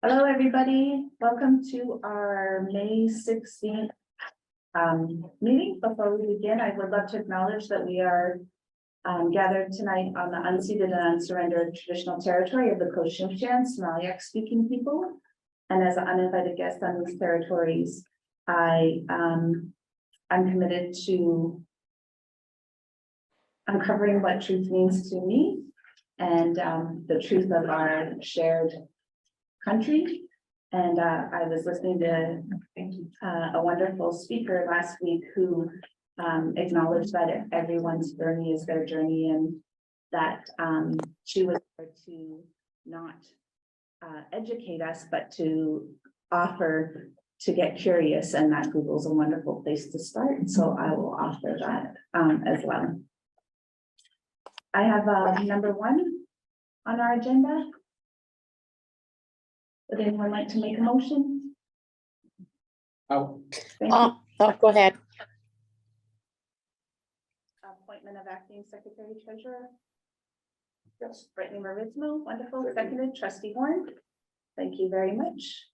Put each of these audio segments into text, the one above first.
Hello, everybody. Welcome to our May 16th meeting. Before we begin, I would love to acknowledge that we are gathered tonight on the unceded and unsurrendered traditional territory of the Cochinchins, Smalyak speaking people. And as an uninvited guest on these territories, I'm committed to uncovering what truth means to me and the truth of our shared country. And I was listening to a wonderful speaker last week who acknowledged that everyone's journey is their journey, and that she was there to not educate us, but to offer to get curious, and that Google's a wonderful place to start. So I will offer that as well. I have number 1 on our agenda. Would anyone like to make a motion? Oh, Go ahead. Appointment of acting secretary treasurer, yes. Brittany Marismo, wonderful, seconded, trustee Horn. Thank you very much.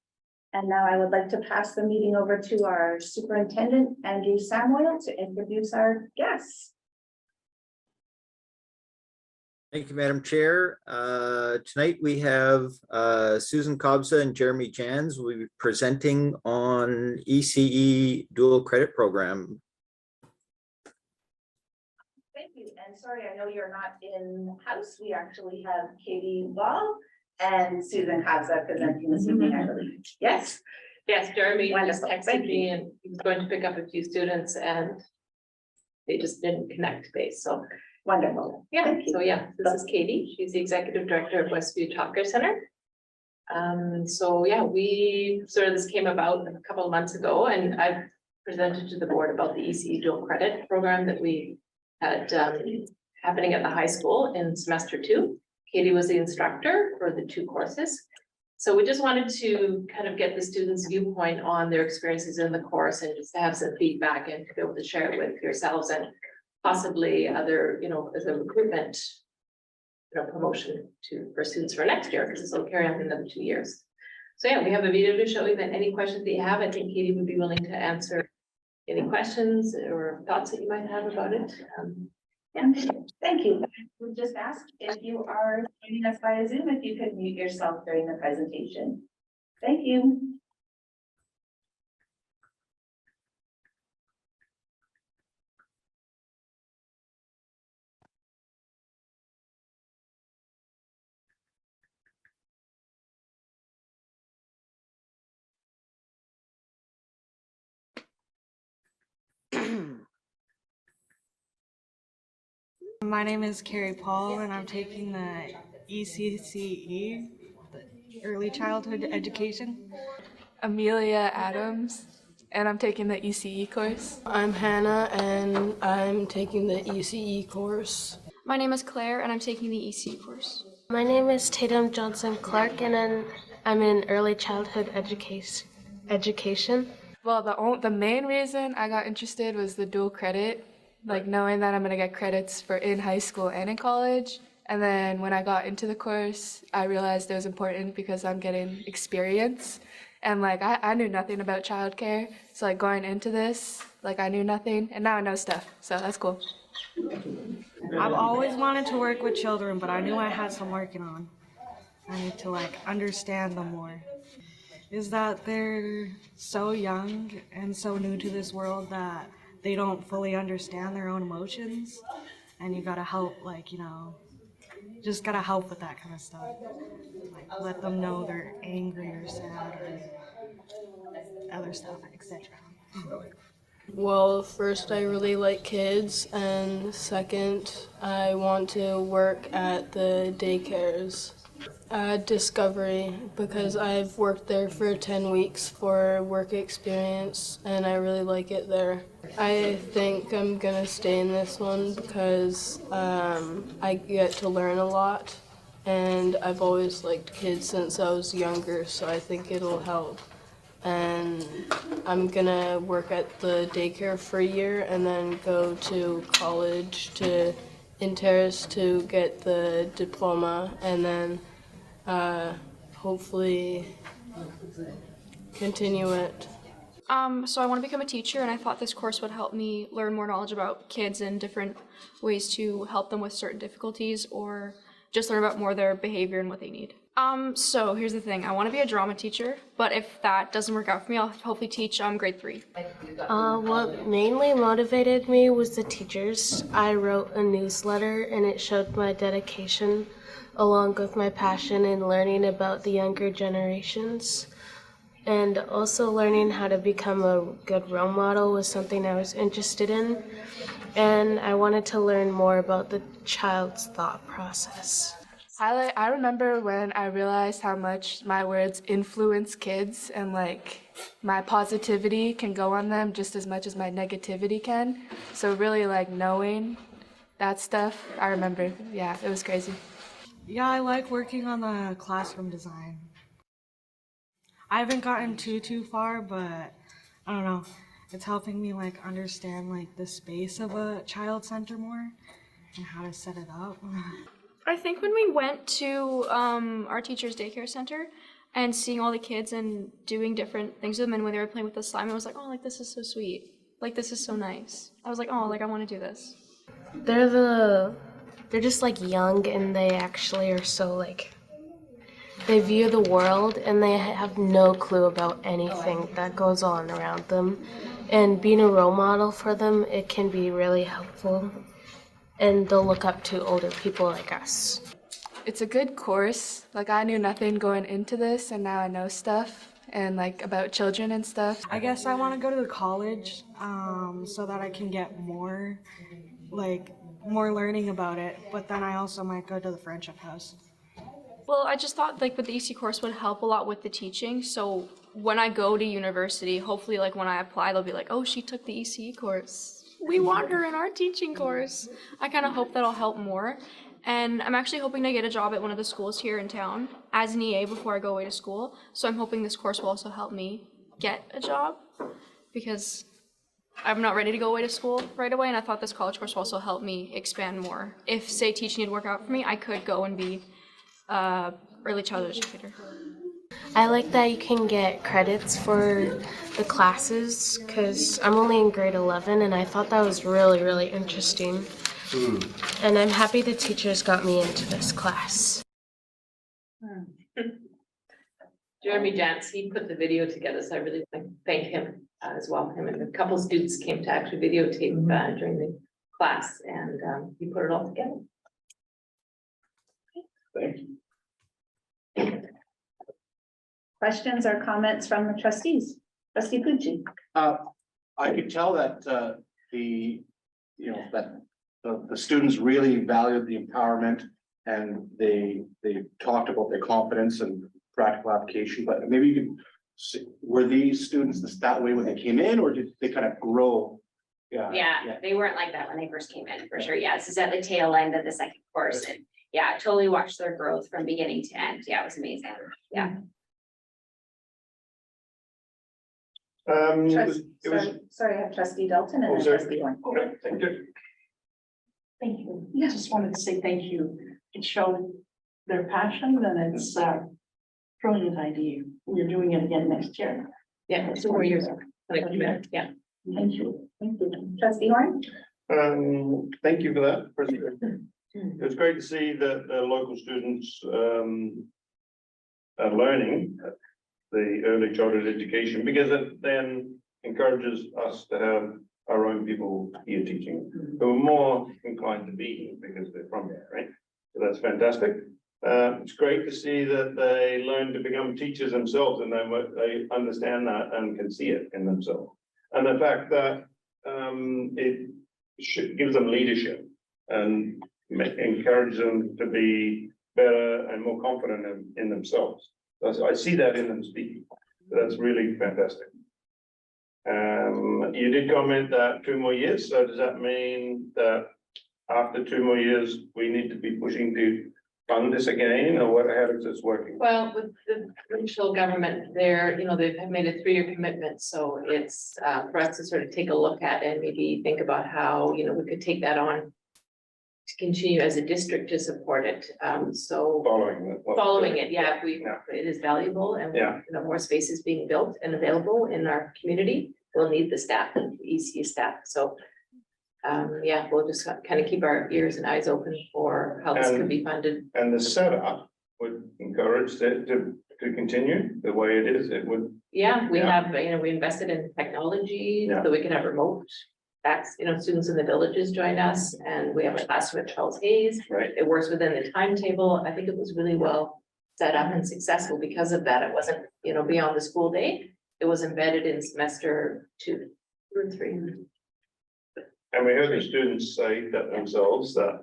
And now I would like to pass the meeting over to our superintendent, Andrew Samuel, to introduce our guests. Thank you, Madam Chair. Tonight we have Susan Kobza and Jeremy Jans will be presenting on ECE dual credit program. Thank you. And sorry, I know you're not in house. We actually have Katie Wall and Susan Kobza presenting this evening, I believe. Yes. Yes, Jeremy just Wonderful. texted Thank me and he was going to pick up a few students and they just didn't connect today. So Wonderful. yeah, Thank you. so yeah, this is Katie. She's the executive director of Westview Childcare Center. So yeah, this came about a couple of months ago, and I've presented to the board about the ECE dual credit program that we had happening at the high school in semester 2. Katie was the instructor for the 2 courses. So we just wanted to kind of get the students' viewpoint on their experiences in the course and just to have some feedback and to be able to share it with yourselves and possibly other, as a recruitment, promotion for students for next year, because this will carry on for another 2 years. So yeah, we have a video to show you that any questions that you have, I think Katie would be willing to answer any questions or thoughts that you might have about it. Yeah, thank you. We just asked if you are joining us via Zoom, if you could mute yourself during the presentation. Thank you. My name is Carrie Paul, and I'm taking the ECCE, the Early Childhood Education. Amelia Adams, and I'm taking the ECE course. I'm Hannah, and I'm taking the ECE course. My name is Claire, and I'm taking the ECE course. My name is Tatum Johnson Clark, and I'm in Early Childhood Education. Well, the main reason I got interested was the dual credit, like knowing that I'm gonna get credits for in high school and in college. And then when I got into the course, I realized it was important because I'm getting experience. And like I knew nothing about childcare, so like going into this, like I knew nothing, and now I know stuff. So that's cool. I've always wanted to work with children, but I knew I had some working on. I need to understand them more. Is that they're so young and so new to this world that they don't fully understand their own emotions, and you gotta help, just gotta help with that kind of stuff. Let them know they're angry or sad or other stuff, etc. Well, first, I really like kids, and second, I want to work at the daycares. Discovery, because I've worked there for 10 weeks for work experience, and I really like it there. I think I'm gonna stay in this one because I get to learn a lot, and I've always liked kids since I was younger, so I think it'll help. And I'm gonna work at the daycare for a year and then go to college to Interis to get the diploma, and then hopefully continue it. So I want to become a teacher, and I thought this course would help me learn more knowledge about kids and different ways to help them with certain difficulties, or just learn about more their behavior and what they need. So here's the thing. I want to be a drama teacher, but if that doesn't work out for me, I'll hopefully teach grade 3. What mainly motivated me was the teachers. I wrote a newsletter and it showed my dedication along with my passion in learning about the younger generations. And also learning how to become a good role model was something I was interested in. And I wanted to learn more about the child's thought process. I remember when I realized how much my words influence kids, and like my positivity can go on them just as much as my negativity can. So really like knowing that stuff, I remember, yeah, it was crazy. Yeah, I like working on the classroom design. I haven't gotten too far, but I don't know. It's helping me like understand like the space of a child center more and how to set it up. I think when we went to our teacher's daycare center and seeing all the kids and doing different things with them, and when they were playing with the slime, I was like, oh, like this is so sweet. Like this is so nice. I was like, oh, like I want to do this. They're just like young, and they actually are so like, they view the world and they have no clue about anything that goes on around them. And being a role model for them, it can be really helpful. And they'll look up to older people like us. It's a good course. Like I knew nothing going into this, and now I know stuff and like about children and stuff. I guess I want to go to the college so that I can get more learning about it, but then I also might go to the Friendship House. Well, I just thought like with the EC course would help a lot with the teaching. So when I go to university, hopefully like when I apply, they'll be like, oh, she took the EC course. We want her in our teaching course. I kind of hope that'll help more. And I'm actually hoping to get a job at one of the schools here in town as an EA before I go away to school. So I'm hoping this course will also help me get a job, because I'm not ready to go away to school right away, and I thought this college course will also help me expand more. If, say, teaching didn't work out for me, I could go and be early childhood educator. I like that you can get credits for the classes, because I'm only in grade 11, and I thought that was really, really interesting. And I'm happy the teachers got me into this class. Jeremy Jantz, he put the video together, so I really thank him as well. Him and a couple students came to actually videotape during the class, and he put it all together. Thank you. Questions or comments from the trustees? Trustee Pucci? I could tell that the students really valued the empowerment, and they talked about their confidence and practical application. But maybe you could see, were these students that way when they came in, or did they kind of grow? Yeah, they weren't like that when they first came in, for sure. Yeah, this is at the tail end of the second course, and yeah, totally watched their growth from beginning to end. Yeah, it was amazing. Yeah. Sorry, I have trustee Dalton and then trustee Horn. Okay, thank you. Thank you. I just wanted to say thank you. It showed their passion, and it's a brilliant idea. We're doing it again next year. Yeah, it's 4 years. Yeah. Thank you. Thank you. Trustee Horn? Thank you for that, President. It's great to see that the local students are learning the early childhood education, because it then encourages us to have our own people here teaching who are more inclined to be here because they're from here, right? So that's fantastic. It's great to see that they learn to become teachers themselves, and they understand that and can see it in themselves. And the fact that it gives them leadership and encourage them to be better and more confident in themselves. So I see that in them speaking. So that's really fantastic. You did comment that 2 more years. So does that mean that after 2 more years, we need to be pushing to fund this again, or what? How is this working? Well, with the provincial government, they have made a 3-year commitment, so it's for us to sort of take a look at and maybe think about how, we could take that on to continue as a district to support it. So Following. following it, yeah, Yeah. it is valuable and Yeah. more spaces being built and available in our community. We'll need the staff, the ECU staff. So yeah, we'll just kind of keep our ears and eyes open for how this could be funded. And the setup would encourage it to continue the way it is, it would. Yeah, we Yeah. have, we invested in technology Yeah. so we can have remote. That's, students in the villages join us and we have a classroom at Charles Hayes. Right. It works within the timetable. I think it was really well set up and successful because of that. It wasn't, beyond the school day. It was embedded in semester 2 or 3. And we heard the students say that themselves, that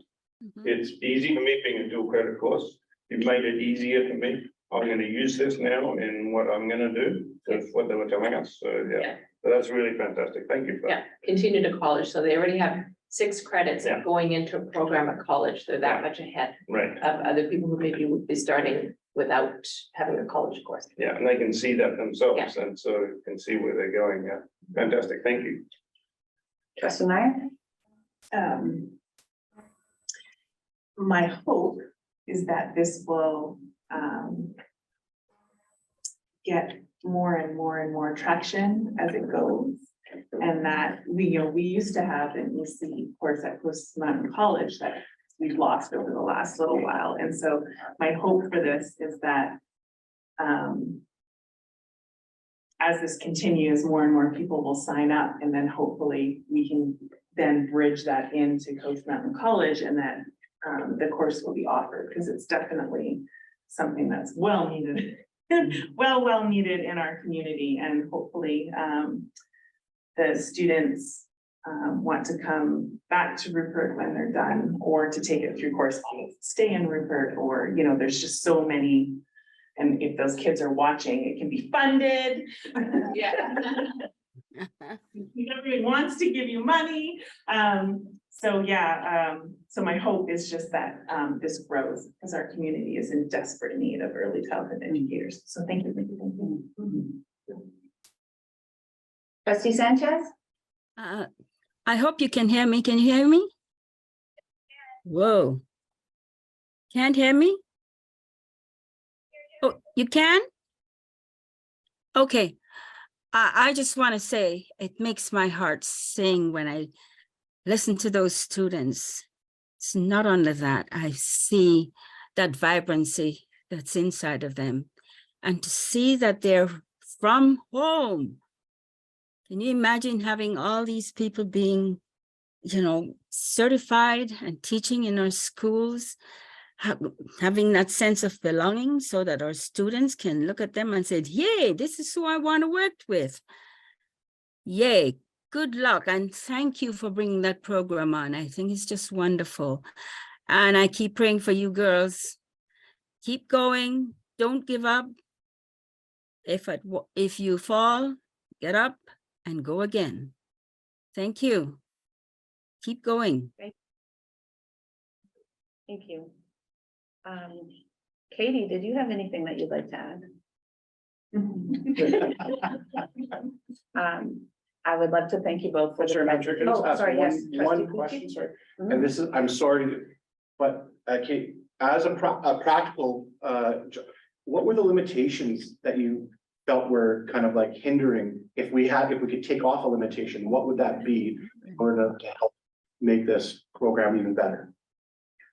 it's easy for me being a dual credit course. You've made it easier for me. I'm gonna use this now in what I'm gonna do. That's what they were telling us. So, yeah, so that's really fantastic. Thank you for Yeah, that. continue to college. So they already have 6 credits Yeah. going into a program at college. They're that much ahead Right. of other people who maybe would be starting without having a college course. Yeah, and they can see that themselves and so can see where they're going. Yeah, fantastic. Thank you. Trustee Meyer? My hope is that this will get more and more and more traction as it goes. And that we used to have an EC course at Coast Mountain College that we've lost over the last little while. And so my hope for this is that as this continues, more and more people will sign up, and then hopefully we can then bridge that into Coast Mountain College, and that the course will be offered, because it's definitely something that's well needed, well needed in our community, and hopefully the students want to come back to Rupert when they're done, or to take it through correspondence, stay in Rupert, or, there's just so many. And if those kids are watching, it can be funded. Yeah. Everyone wants to give you money. So yeah, so my hope is just that this grows, because our community is in desperate need of early childhood educators. So thank you. Thank you. Trustee Sanchez? I hope you can hear me. Can you hear me? Whoa. Can't hear me? Oh, you can? Okay. I just want to say it makes my heart sing when I listen to those students. It's not only that, I see that vibrancy that's inside of them, and to see that they're from home. Can you imagine having all these people being, certified and teaching in our schools, having that sense of belonging, so that our students can look at them and say, yay, this is who I want to work with. Yay, good luck. And thank you for bringing that program on. I think it's just wonderful. And I keep praying for you girls. Keep going. Don't give up. If you fall, get up and go again. Thank you. Keep going. Thank you. Katie, did you have anything that you'd like to add? I would love to thank you both for. Sorry, Madam Chair, can I just ask sorry, yes. one Trustee question, Pucci? sorry? Mhm. And this is, I'm sorry, but Kate, as a practical, what were the limitations that you felt were kind of like hindering? If we could take off a limitation, what would that be in order to help make this program even better?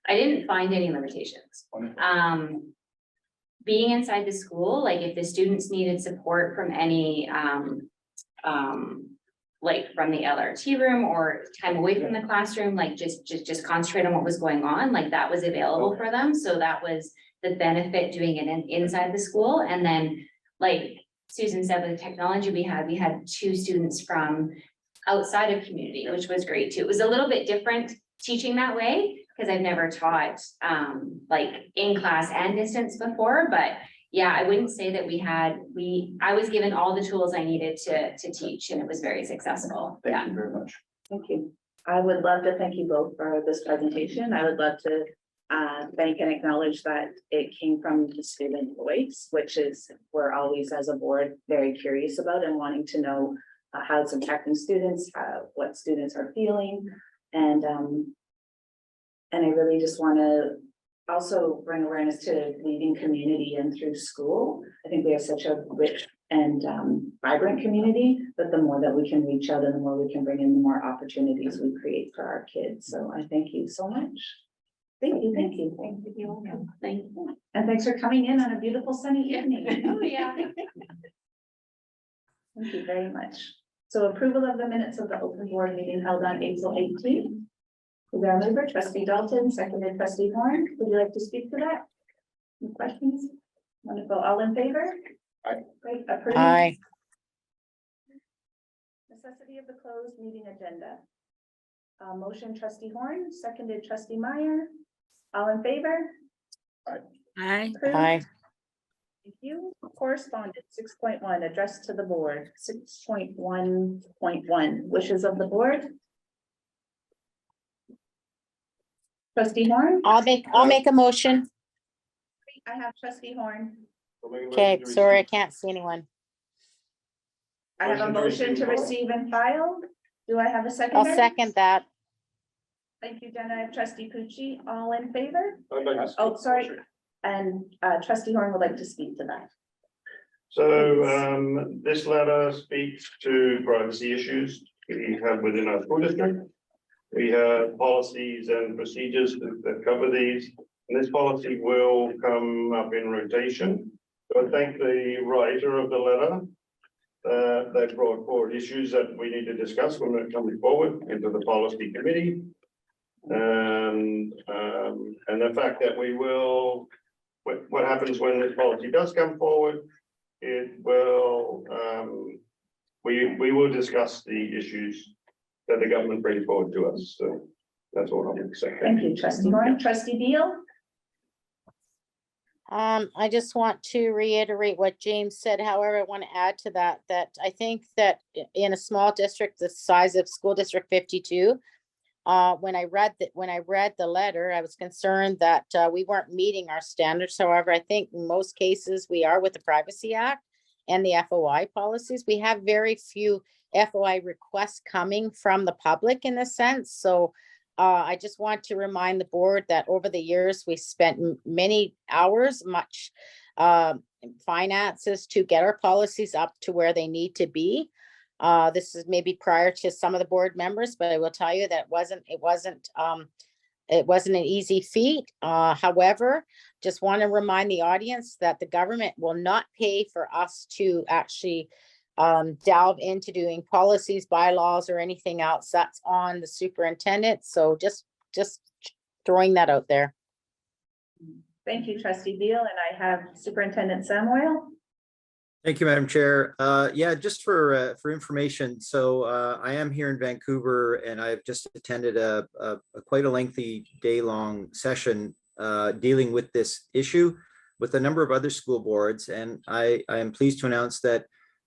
I didn't find any limitations. Being inside the school, like if the students needed support from any, like from the LRT room or time away from the classroom, like just concentrate on what was going on, like that was available for them. So that was the benefit doing it inside the school. And then, like Susan said, with the technology we had 2 students from outside of community, which was great too. It was a little bit different teaching that way, because I've never taught like in class and distance before, but yeah, I wouldn't say that I was given all the tools I needed to teach, and it was very successful. Thank you very much. Thank you. I would love to thank you both for this presentation. I would love to thank and acknowledge that it came from the student voice, which is we're always as a board very curious about and wanting to know how it's impacting students, what students are feeling. And And I really just want to also bring awareness to leading community and through school. I think we have such a rich and vibrant community, but the more that we can reach out and the more we can bring in, the more opportunities we create for our kids. So I thank you so much. Thank you, thank you. Thank you. Thank you. And thanks for coming in on a beautiful sunny evening. Oh, yeah. Thank you very much. So approval of the minutes of the open board meeting held on April 18th. Is there a mover? Trustee Dalton, seconded trustee Horn. Would you like to speak to that? Any questions? Wonderful. All in favor? Aye. Great. Approved. Aye. Necessity of the closed meeting agenda. Motion trustee Horn, seconded trustee Meyer. All in favor? Aye. Approved. Aye. Thank you. Correspondence 6.1, address to the board. 6.1.1, wishes of the board. Trustee Horn? I'll make a motion. I have trustee Horn. Okay, sorry, I can't see anyone. I have a motion to receive and file. Do I have a second? I'll second that. Thank you, Jenna. I have trustee Pucci. All in favor? I'd like to speak. Oh, sorry. And trustee Horn would like to speak to that. So this letter speaks to privacy issues we have within our school district. We have policies and procedures that cover these, and this policy will come up in rotation. So I thank the writer of the letter. They brought forward issues that we need to discuss when we're coming forward into the policy committee. And the fact that we will, what happens when this policy does come forward, it will, we will discuss the issues that the government brings forward to us. So that's all I'm going to say. Thank you, trustee Horn. Trustee Beal? I just want to reiterate what James said. However, I want to add to that, that I think that in a small district, the size of school district 52, when I read the letter, I was concerned that we weren't meeting our standards. However, I think in most cases we are with the Privacy Act and the FOI policies. We have very few FOI requests coming from the public in a sense. So I just want to remind the board that over the years, we spent many hours, much finances to get our policies up to where they need to be. This is maybe prior to some of the board members, but I will tell you that it wasn't an easy feat. However, just want to remind the audience that the government will not pay for us to actually delve into doing policies, bylaws, or anything else. That's on the superintendent. So just throwing that out there. Thank you, trustee Beal. And I have Superintendent Samuel. Thank you, Madam Chair. Yeah, just for information. So I am here in Vancouver and I've just attended a quite a lengthy day-long session dealing with this issue with a number of other school boards. And I am pleased to announce that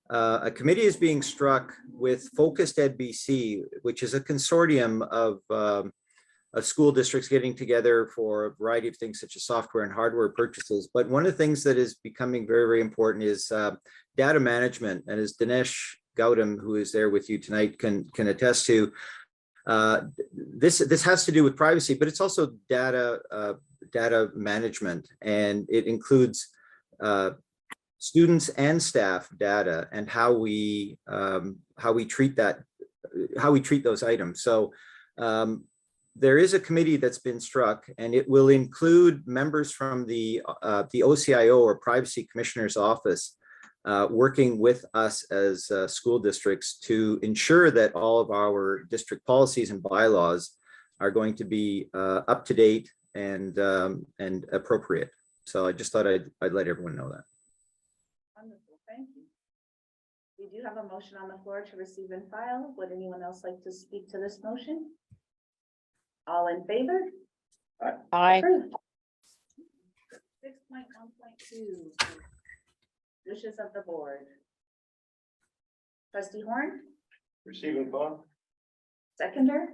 a committee is being struck with Focused Ed BC, which is a consortium of school districts getting together for a variety of things such as software and hardware purchases. But one of the things that is becoming very, very important is data management. And as Dinesh Gautam, who is there with you tonight, can attest to, this has to do with privacy, but it's also data management, and it includes students and staff data and how we treat those items. So there is a committee that's been struck, and it will include members from the OCIO, or Privacy Commissioner's Office, working with us as school districts to ensure that all of our district policies and bylaws are going to be up to date and appropriate. So I just thought I'd let everyone know that. Wonderful, thank you. We do have a motion on the floor to receive and file. Would anyone else like to speak to this motion? All in favor? Aye. 6.1.2, wishes of the board. Trustee Horn, Receive and file. seconder.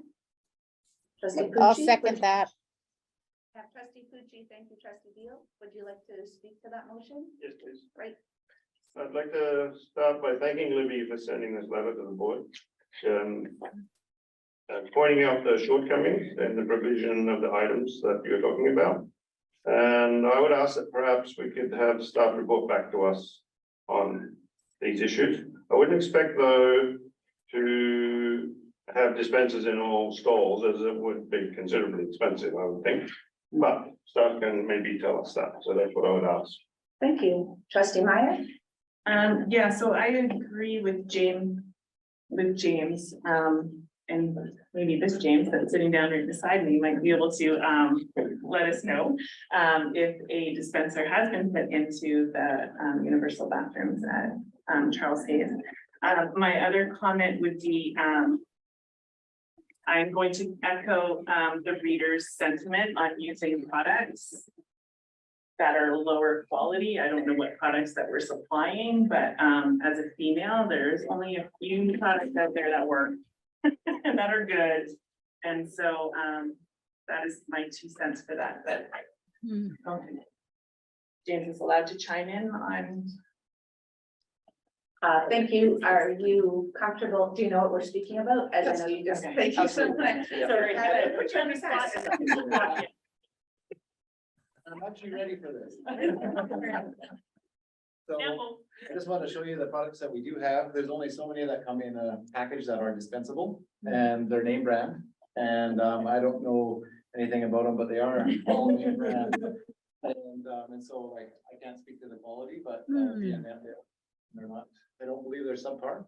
Trustee I'll Pucci. second that. Have trustee Pucci, thank you, trustee Beal. Would you like to speak to that motion? Yes, please. Right. I'd like to start by thanking Libby for sending this letter to the board. pointing out the shortcomings in the provision of the items that you're talking about. And I would ask that perhaps we could have staff report back to us on these issues. I wouldn't expect though to have dispensers in all stalls, as it would be considerably expensive, I would think. But staff can maybe tell us that, so that's what I would ask. Thank you. Trustee Meyer? Yeah, so I agree with James, and maybe this James that's sitting down right beside me might be able to, let us know, if a dispenser has been put into the, universal bathrooms at, Charles Hayes. My other comment would be, I'm going to echo, the reader's sentiment on using products that are lower quality. I don't know what products that we're supplying, but as a female, there's only a few products out there that work and that are good. And so that is my 2 cents for that, but James is allowed to chime in on. Thank you. Are you comfortable? Do you know what we're speaking about? As I know you just, Okay. thank you so much. Sorry, So, put you on the spot. I'm actually ready for this. So I just want to show you the products that we do have. There's only so many that come in a package that are dispensable and they're name brand. And I don't know anything about them, but they are all name brand. And so like, I can't speak to the quality, but they're not, I don't believe they're subpar.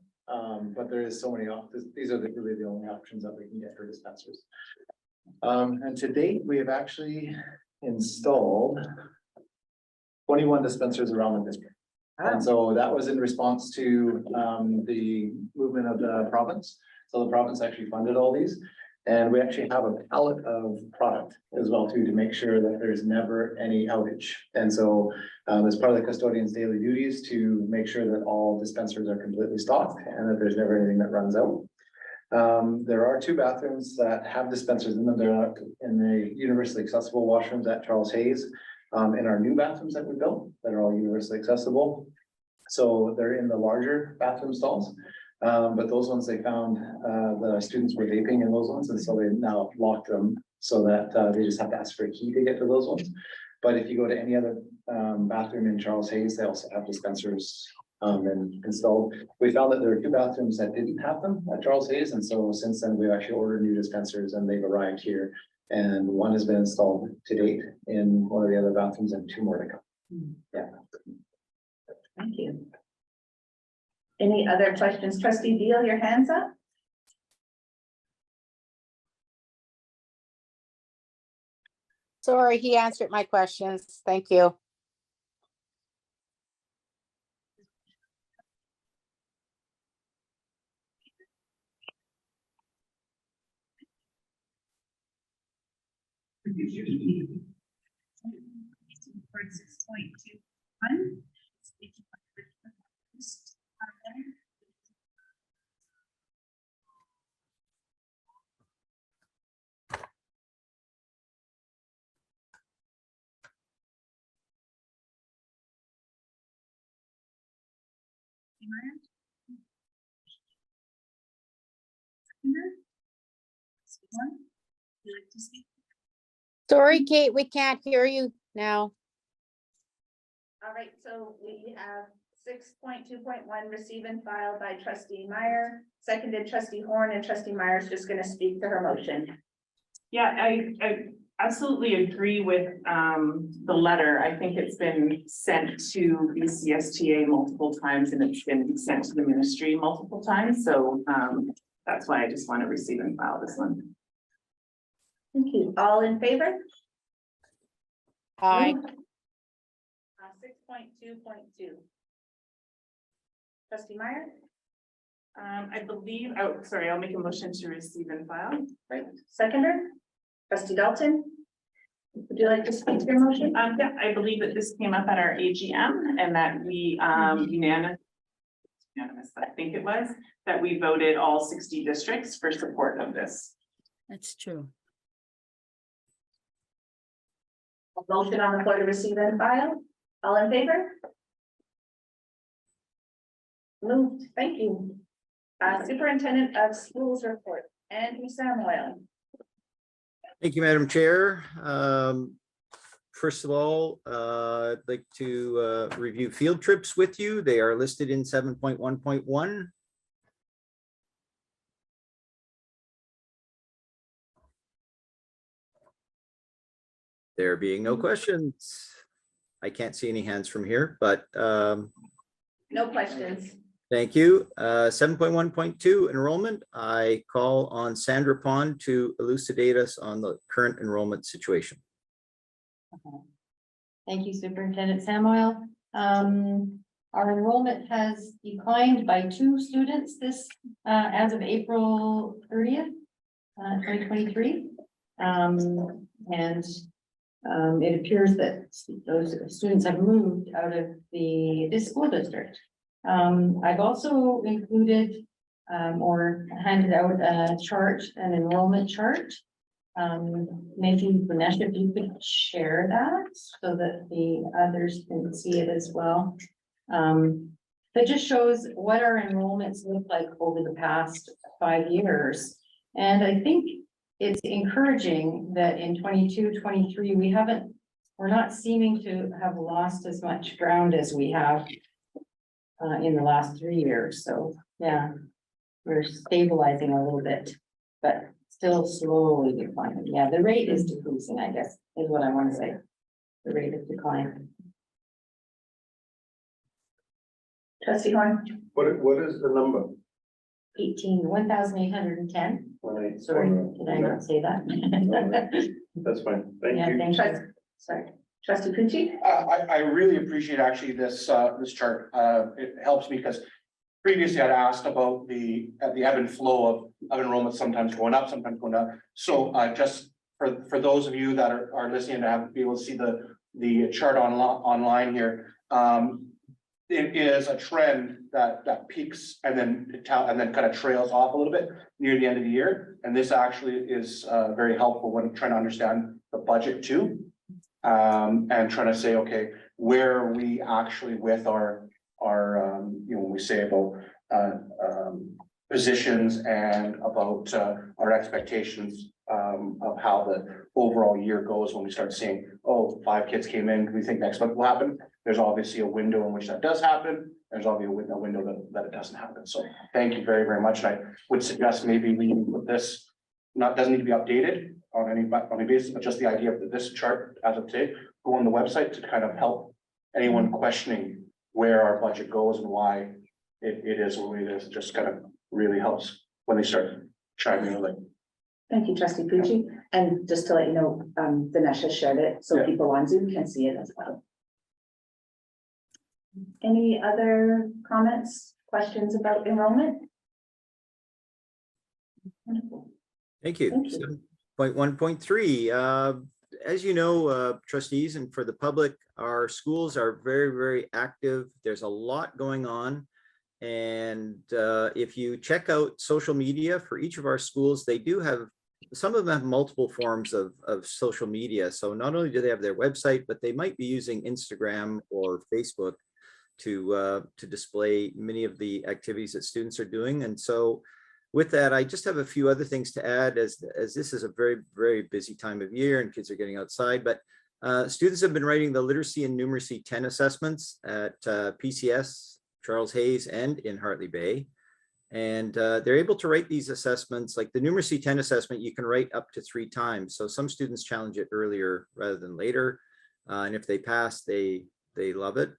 But there is so many, these are really the only options that we can get for dispensers. And to date, we have actually installed 21 dispensers around the district. And so that was in response to the movement of the province. So the province actually funded all these. And we actually have a pallet of product as well too, to make sure that there's never any outage. And so as part of the custodian's daily duties to make sure that all dispensers are completely stocked and that there's never anything that runs out. There are 2 bathrooms that have dispensers in them. They're in the universally accessible washrooms at Charles Hayes. In our new bathrooms that we built that are all universally accessible. So they're in the larger bathroom stalls. But those ones they found, the students were vaping in those ones. And so they now locked them so that they just have to ask for a key to get to those ones. But if you go to any other bathroom in Charles Hayes, they also have dispensers installed. We found that there were 2 bathrooms that didn't have them at Charles Hayes. And so since then we've actually ordered new dispensers and they've arrived here. And 1 has been installed to date in one of the other bathrooms and 2 more to come. Yeah. Thank you. Any other questions? Trustee Deal, your hands up? Sorry, he answered my questions. Thank you. For 6.21. Sorry, Kate, we can't hear you now. All right, so we have 6.2.1 receive and file by trustee Meyer, seconded trustee Horn, and trustee Meyer is just going to speak to her motion. Yeah, I absolutely agree with the letter. I think it's been sent to the CSTA multiple times and it's been sent to the ministry multiple times. So that's why I just want to receive and file this one. Thank you. All in favor? Aye. 6.2.2. Trustee Meyer? I believe, oh, sorry, I'll make a motion to receive and file. Right. Seconder? Trustee Dalton? Would you like to speak to your motion? Yeah, I believe that this came up at our AGM and that we unanimous, I think it was, that we voted all 60 districts for support of this. That's true. Motion on the floor to receive and file. All in favor? Moved. Thank you. Superintendent of Schools report. Andrew Samuel. Thank you, Madam Chair. First of all, I'd like to review field trips with you. They are listed in 7.1.1. There being no questions. I can't see any hands from here, but No questions. thank you. 7.1.2 enrollment. I call on Sandra Pond to elucidate us on the current enrollment situation. Thank you, Superintendent Samuel. Our enrollment has declined by 2 students as of April 30th, 2023. It appears that those students have moved out of this school district. I've also included or handed out a chart, an enrollment chart. Maybe Vanessa, if you could share that so that the others can see it as well. That just shows what our enrollments look like over the past 5 years. And I think it's encouraging that in 22-23, we're not seeming to have lost as much ground as we have in the last 3 years. So yeah, we're stabilizing a little bit, but still slowly declining. Yeah, the rate is decreasing, I guess, is what I want to say. The rate of decline. Trustee Horn. What is the number? 1,810. Sorry, did I not say that? That's fine. Thank Yeah, you. thank you. Sorry. Trustee Pucci. I really appreciate actually this chart. It helps me because previously I'd asked about the ebb and flow of enrollment, sometimes going up, sometimes going down. So just for those of you that are listening to be able to see the chart online here, it is a trend that peaks and then kind of trails off a little bit near the end of the year. And this actually is very helpful when trying to understand the budget too. And trying to say, okay, where are we actually with our when we say about positions and about our expectations of how the overall year goes when we start seeing, oh, 5 kids came in, we think next month will happen. There's obviously a window in which that does happen. There's obviously a window that it doesn't happen. So thank you very, very much. And I would suggest maybe we put this, doesn't need to be updated on any basis, but just the idea of this chart as of today, go on the website to kind of help anyone questioning where our budget goes and why it is what it is. It just kind of really helps when they start chiming in. Like, Thank you, Trustee Pucci. And just to let you know, Vanessa shared it, so Yeah. people on Zoom can see it as well. Any other comments, questions about enrollment? Wonderful. Thank you. Thank you. 7.1.3. As you know, trustees, and for the public, our schools are very, very active. There's a lot going on. And if you check out social media for each of our schools, they do have, some of them have multiple forms of social media. So not only do they have their website, but they might be using Instagram or Facebook to display many of the activities that students are doing. And so with that, I just have a few other things to add as this is a very, very busy time of year and kids are getting outside. But students have been writing the literacy and numeracy 10 assessments at PCS, Charles Hayes, and in Hartley Bay. And they're able to write these assessments, like the numeracy 10 assessment, you can write up to 3 times. So some students challenge it earlier rather than later. And if they pass, they love it.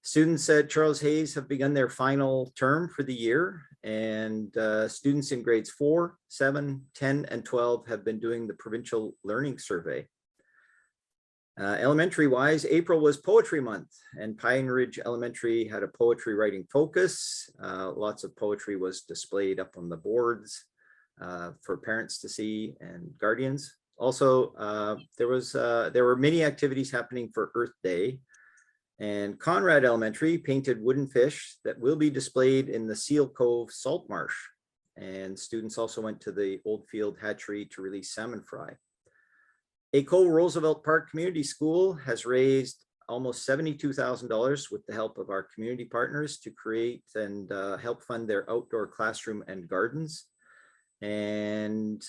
Students at Charles Hayes have begun their final term for the year, and students in grades 4, 7, 10, and 12 have been doing the provincial learning survey. Elementary wise, April was poetry month, and Pine Ridge Elementary had a poetry writing focus. Lots of poetry was displayed up on the boards for parents to see and guardians. Also, there were many activities happening for Earth Day. And Conrad Elementary painted wooden fish that will be displayed in the Seal Cove Salt Marsh. And students also went to the Oldfield Hatchery to release salmon fry. École Roosevelt Park Community School has raised almost $72,000 with the help of our community partners to create and help fund their outdoor classroom and gardens. And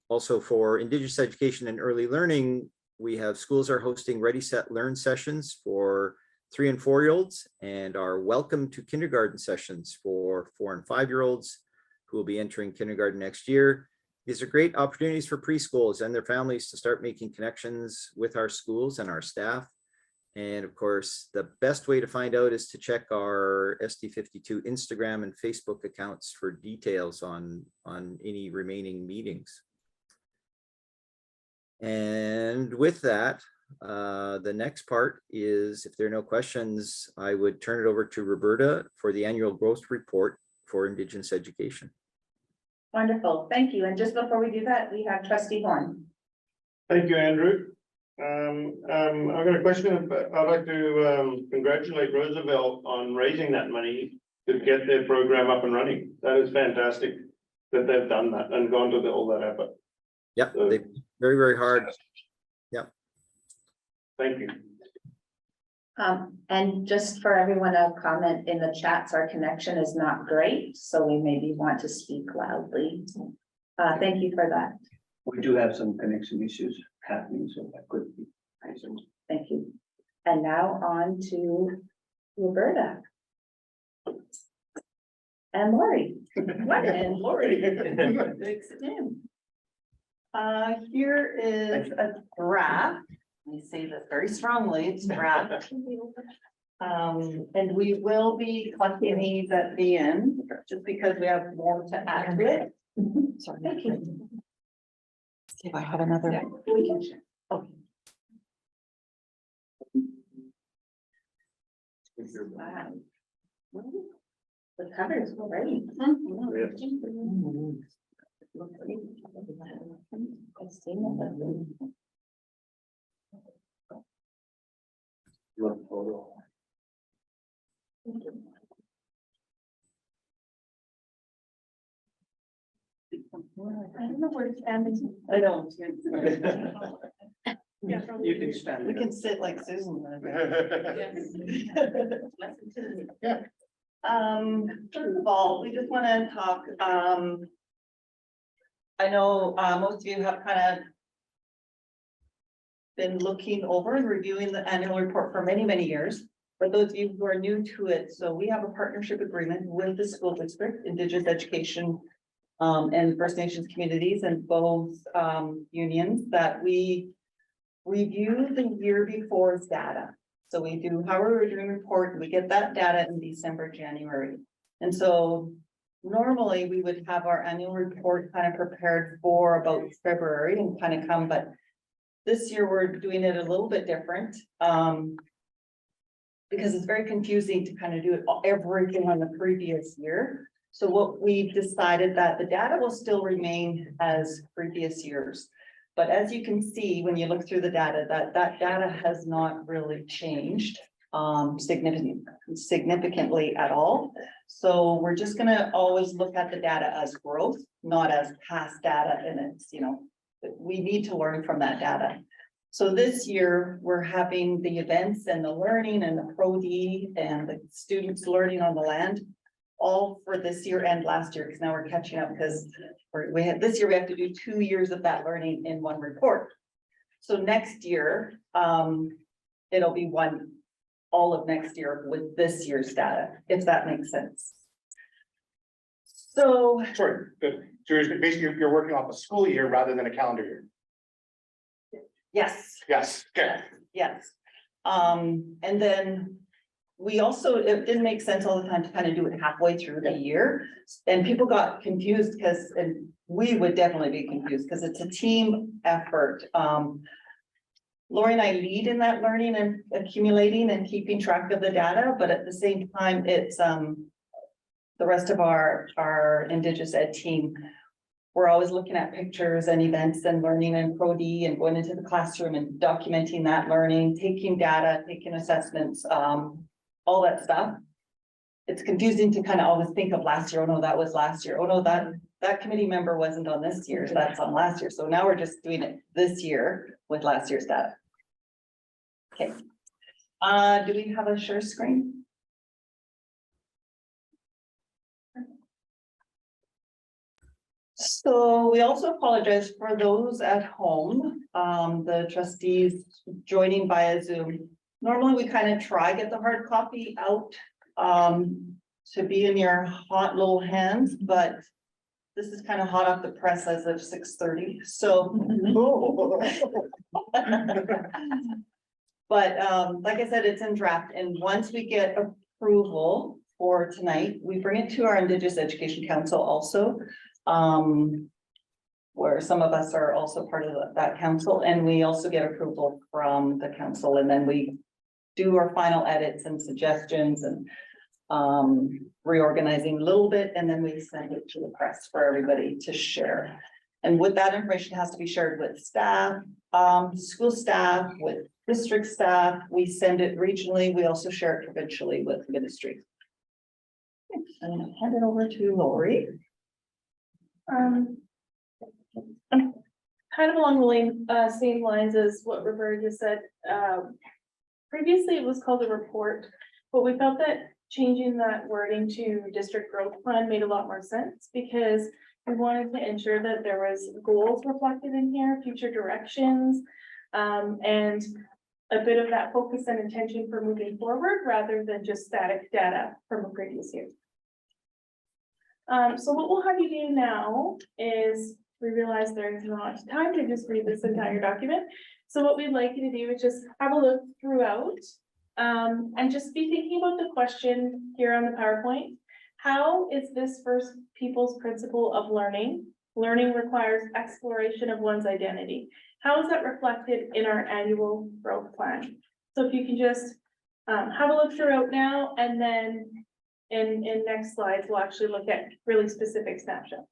also for Indigenous education and early learning, we have schools are hosting Ready, Set, Learn sessions for 3 and 4-year-olds, and our Welcome to Kindergarten sessions for 4 and 5-year-olds who will be entering kindergarten next year. These are great opportunities for preschools and their families to start making connections with our schools and our staff. And of course, the best way to find out is to check our SD52 Instagram and Facebook accounts for details on any remaining meetings. And with that, the next part is, if there are no questions, I would turn it over to Roberta for the annual growth report for Indigenous education. Wonderful, thank you. And just before we do that, we have Trustee Horn. Thank you, Andrew. I've got a question. I'd like to congratulate Roosevelt on raising that money to get their program up and running. That is fantastic that they've done that and gone to all that effort. Yep, they very, very hard. Yep. Thank you. And just for everyone, a comment in the chats, our connection is not great, so we maybe want to speak loudly. Thank you for that. We do have some connection issues happening, so that could be. Thank you. And now on to Roberta. And Lori. And Lori. Thanks again. Here is a draft. Let me say this very strongly, it's draft. And we will be collecting these at the end, just because we have more to add to it. Sorry. Thank you. See if I have another. Yeah, we can share. Okay. Wow. The covers were great. I don't know where to stand. I don't. You can stand. We can sit like Susan. Yeah. First of all, we just want to talk, I know, most of you have kind of been looking over and reviewing the annual report for many, many years. For those of you who are new to it, so we have a partnership agreement with the school district, Indigenous education, and First Nations communities, and both unions, that we review the year before's data. So we do how we're doing report, and we get that data in December, January. And so normally we would have our annual report kind of prepared for about February and kind of come, but this year we're doing it a little bit different. Because it's very confusing to kind of do it everything on the previous year. So what we decided that the data will still remain as previous years. But as you can see, when you look through the data, that data has not really changed significantly at all. So we're just gonna always look at the data as growth, not as past data. And it's, you know, we need to learn from that data. So this year, we're having the events and the learning and the Pro-D and the students learning on the land, all for this year and last year, because now we're catching up, because this year we have to do 2 years of that learning in one report. So next year, it'll be all of next year with this year's data, if that makes sense. So. Sorry, good. So basically you're working off a school year rather than a calendar year. Yes. Yes, okay. Yes. And then we also, it didn't make sense all the time to kind of do it halfway through the year. And people got confused because, and we would definitely be confused because it's a team effort. Lori and I lead in that learning and accumulating and keeping track of the data, but at the same time, it's the rest of our Indigenous ed team. We're always looking at pictures and events and learning and Pro-D and going into the classroom and documenting that learning, taking data, taking assessments, all that stuff. It's confusing to kind of always think of last year. Oh no, that was last year. Oh no, that committee member wasn't on this year. So that's on last year. So now we're just doing it this year with last year's data. Okay. Do we have a share screen? So we also apologize for those at home, the trustees joining via Zoom. Normally, we kind of try get the hard copy out, to be in your hot little hands, but this is kind of hot off the press as of 6:30, so. But, like I said, it's in draft, and once we get approval for tonight, we bring it to our Indigenous Education Council also. Where some of us are also part of that council, and we also get approval from the council, and then we do our final edits and suggestions and reorganizing a little bit, and then we send it to the press for everybody to share. And with that information has to be shared with staff, school staff, with district staff. We send it regionally. We also share it provincially with ministry. I'm gonna hand it over to Lori. Kind of along the same lines as what Roberta just said. Previously, it was called a report, but we felt that changing that wording to district growth plan made a lot more sense because we wanted to ensure that there was goals reflected in here, future directions, and a bit of that focus and intention for moving forward rather than just static data from a previous year. So what we'll have you do now is we realize there's not time to just read this entire document. So what we'd like you to do is just have a look throughout and just be thinking about the question here on the PowerPoint. How is this First Peoples principle of learning? Learning requires exploration of one's identity. How is that reflected in our annual growth plan? So if you can just have a look throughout now, and then in next slides, we'll actually look at really specific snapshots.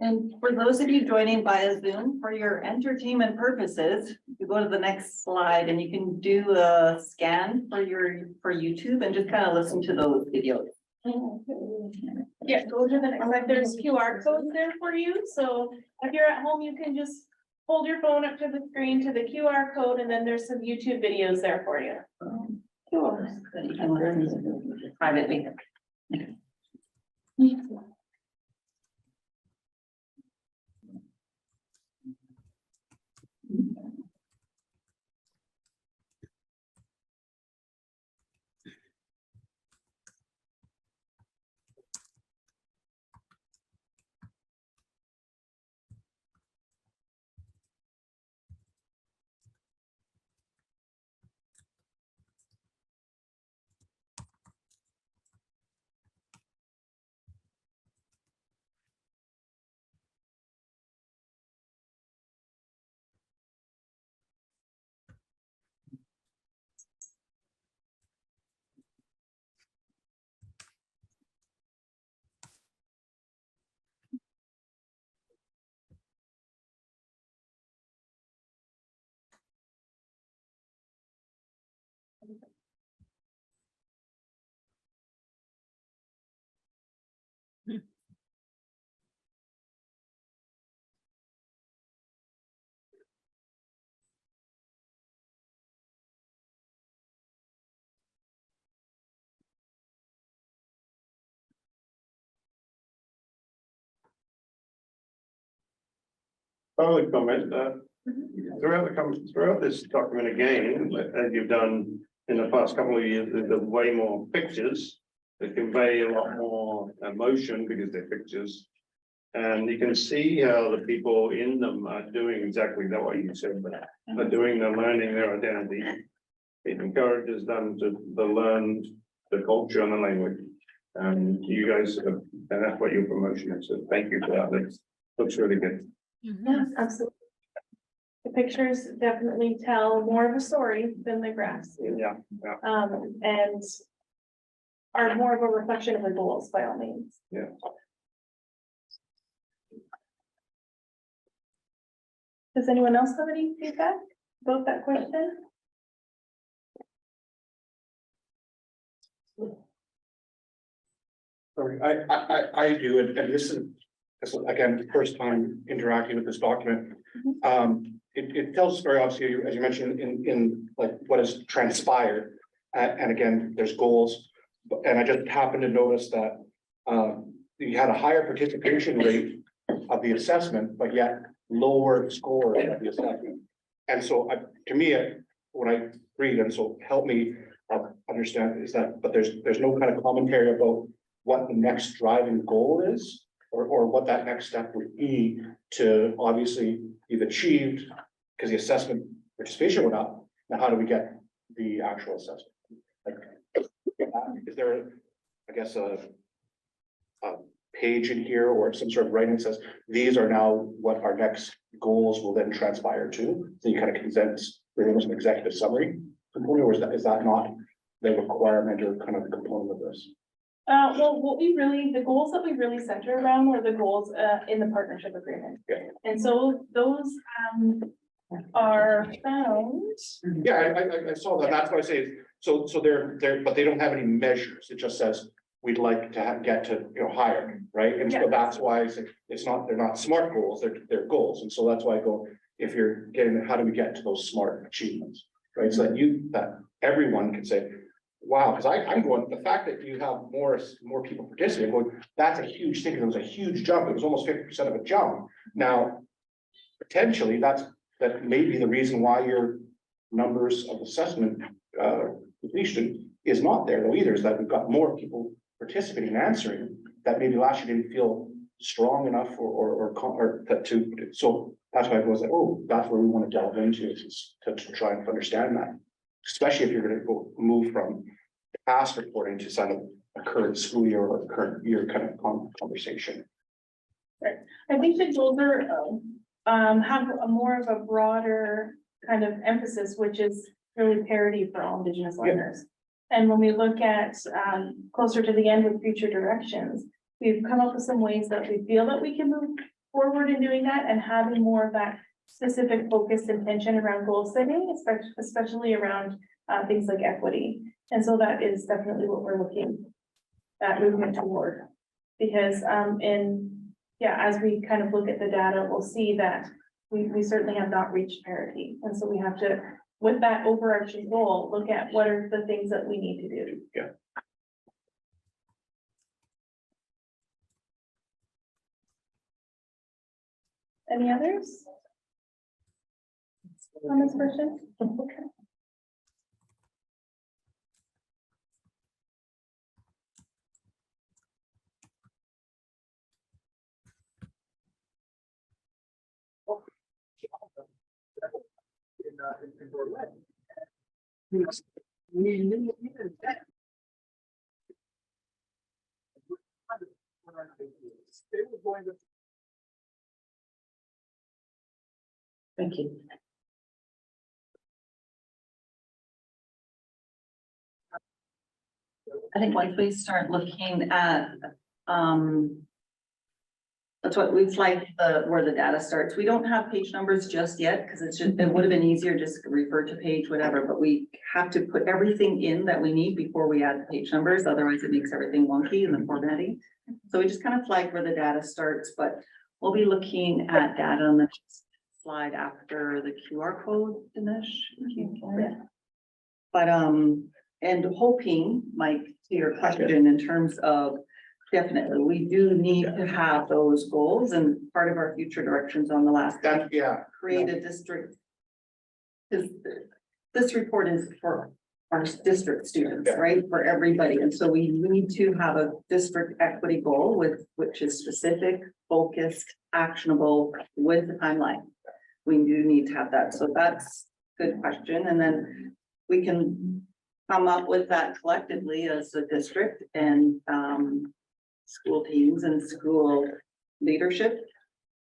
And for those of you joining via Zoom, for your entertainment purposes, you go to the next slide and you can do a scan for YouTube and just kind of listen to those videos. Yeah, go to the next slide. There's QR codes there for you. So if you're at home, you can just hold your phone up to the screen to the QR code, and then there's some YouTube videos there for you. Privately. Further comment, throughout this document again, as you've done in the past couple of years, there's way more pictures that convey a lot more emotion because they're pictures. And you can see how the people in them are doing exactly that what you said, but they're doing the learning their identity. It encourages them to learn the culture and the language. And you guys have, and that's what your promotion is. So thank you for that. That looks really good. Yes, absolutely. The pictures definitely tell more of a story than the graphs do. Yeah, And are more of a reflection of the goals by all means. yeah. Does anyone else have any feedback about that question? Sorry, I do, and this is again, the first time interacting with this document. It tells very obviously, as you mentioned, in like what has transpired. And again, there's goals, and I just happened to notice that you had a higher participation rate of the assessment, but yet lower score of the assessment. And so to me, when I read, and so help me understand, is that, but there's no kind of commentary about what the next driving goal is, or what that next step would be to obviously you've achieved, because the assessment participation went up. Now, how do we get the actual assessment? Like, is there, I guess, a page in here or some sort of writing that says these are now what our next goals will then transpire to? So you kind of condense, almost an executive summary component, or is that not the requirement or kind of the component of this? Well, the goals that we really center around were the goals in the partnership agreement. Yeah. And so those are found. Yeah, I saw that. That's why I say, so they're, but they don't have any measures. It just says we'd like to get to, higher, right? And so that's why I say it's not, they're not SMART goals, they're goals. And so that's why I go, if you're getting, how do we get to those SMART achievements, right? So that everyone can say, wow, because I'm going, the fact that you have more people participating, going, that's a huge thing. It was a huge jump. It was almost 50% of a jump. Now, potentially that may be the reason why your numbers of assessment completion is not there though either, is that we've got more people participating and answering that maybe last year didn't feel strong enough or that to, so that's why I was like, oh, that's where we want to delve into, is to try and understand that. Especially if you're going to move from past reporting to kind of a current school year or current year kind of conversation. Right. I think the goals are have a more of a broader kind of emphasis, which is really parity for all Indigenous learners. And when we look at closer to the end with future directions, we've come up with some ways that we feel that we can move forward in doing that and having more of that specific focused intention around goal setting, especially around things like equity. And so that is definitely what we're looking at movement toward. Because as we kind of look at the data, we'll see that we certainly have not reached parity. And so we have to, with that overarching goal, look at what are the things that we need to do. Yeah. Any others? On this question? Okay. Thank you. I think once we start looking at, that's what we've like where the data starts. We don't have page numbers just yet because it would have been easier just to refer to page whatever, but we have to put everything in that we need before we add the page numbers. Otherwise it makes everything wonky in the formatting. So we just kind of flag where the data starts, but we'll be looking at data on the slide after the QR code, Dinesh. But and hoping, Mike, to your question in terms of definitely, we do need to have those goals, and part of our future directions on the last. That, yeah. Create a district. Cause this report is for our district students, Yeah. right, for everybody, and so we need to have a district equity goal which is specific, focused, actionable with the timeline. We do need to have that, so that's a good question, and then we can come up with that collectively as a district and school teams and school leadership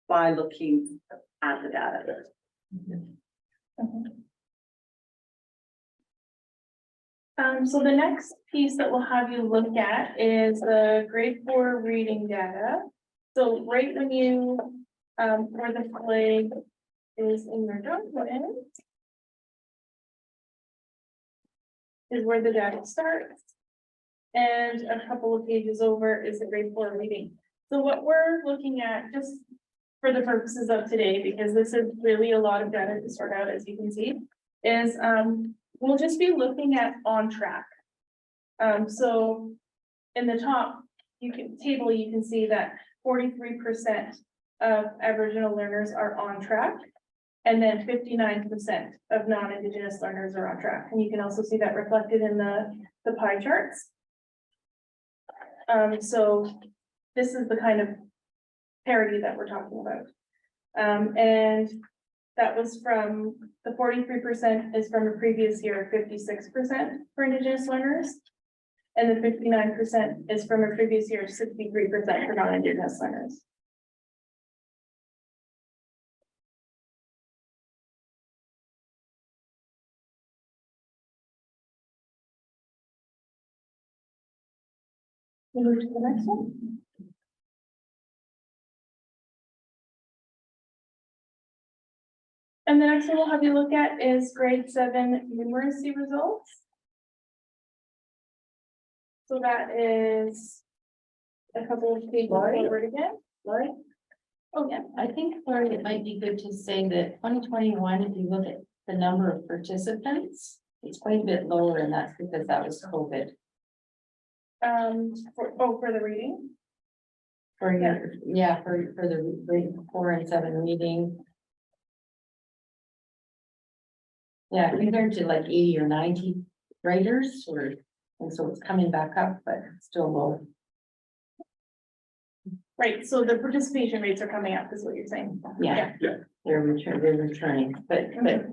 by looking at the data. So the next piece that we'll have you look at is the grade 4 reading data. So right when you, where the flag is in your document, is where the data starts. And a couple of pages over is the grade 4 reading. So what we're looking at, just for the purposes of today, because this is really a lot of data to sort out, as you can see, is we'll just be looking at on track. So in the top, you can see that 43% of Aboriginal learners are on track. And then 59% of non-Indigenous learners are on track. And you can also see that reflected in the pie charts. So this is the kind of parity that we're talking about. And that was from the 43% is from a previous year of 56% for Indigenous learners. And the 59% is from a previous year of 63% for non-Indigenous learners. We'll move to the next one. And the next one we'll have you look at is grade 7 numeracy results. So that is a couple of pages forward again. Lori? Oh, yeah, I think, Lori, it might be good to say that 2021, if you look at the number of participants, it's quite a bit lower, and that's because that was COVID. For the reading? For your, yeah, for the grade 4 and 7 reading. Yeah, compared to like 80 or 90 graders, and so it's coming back up, but it's still low. Right, so the participation rates are coming up, is what you're saying? Yeah. They're returning, but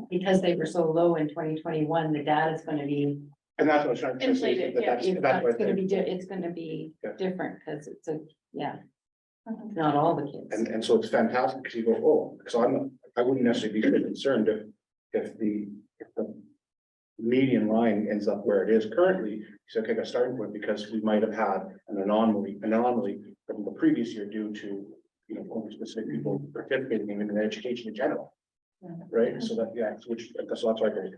because they were so low in 2021, the data is gonna be. And that's what I was trying to say. Inflated, that yeah. that's what I think. It's gonna be Yeah. different, because it's not all the kids. And so it's fantastic because you go, oh, so I wouldn't necessarily be so concerned if the median line ends up where it is currently. So okay, got a starting point because we might have had an anomaly from the previous year due to, you know, only specific people participating in education in general. Right, so that, yeah, which that's why I agree.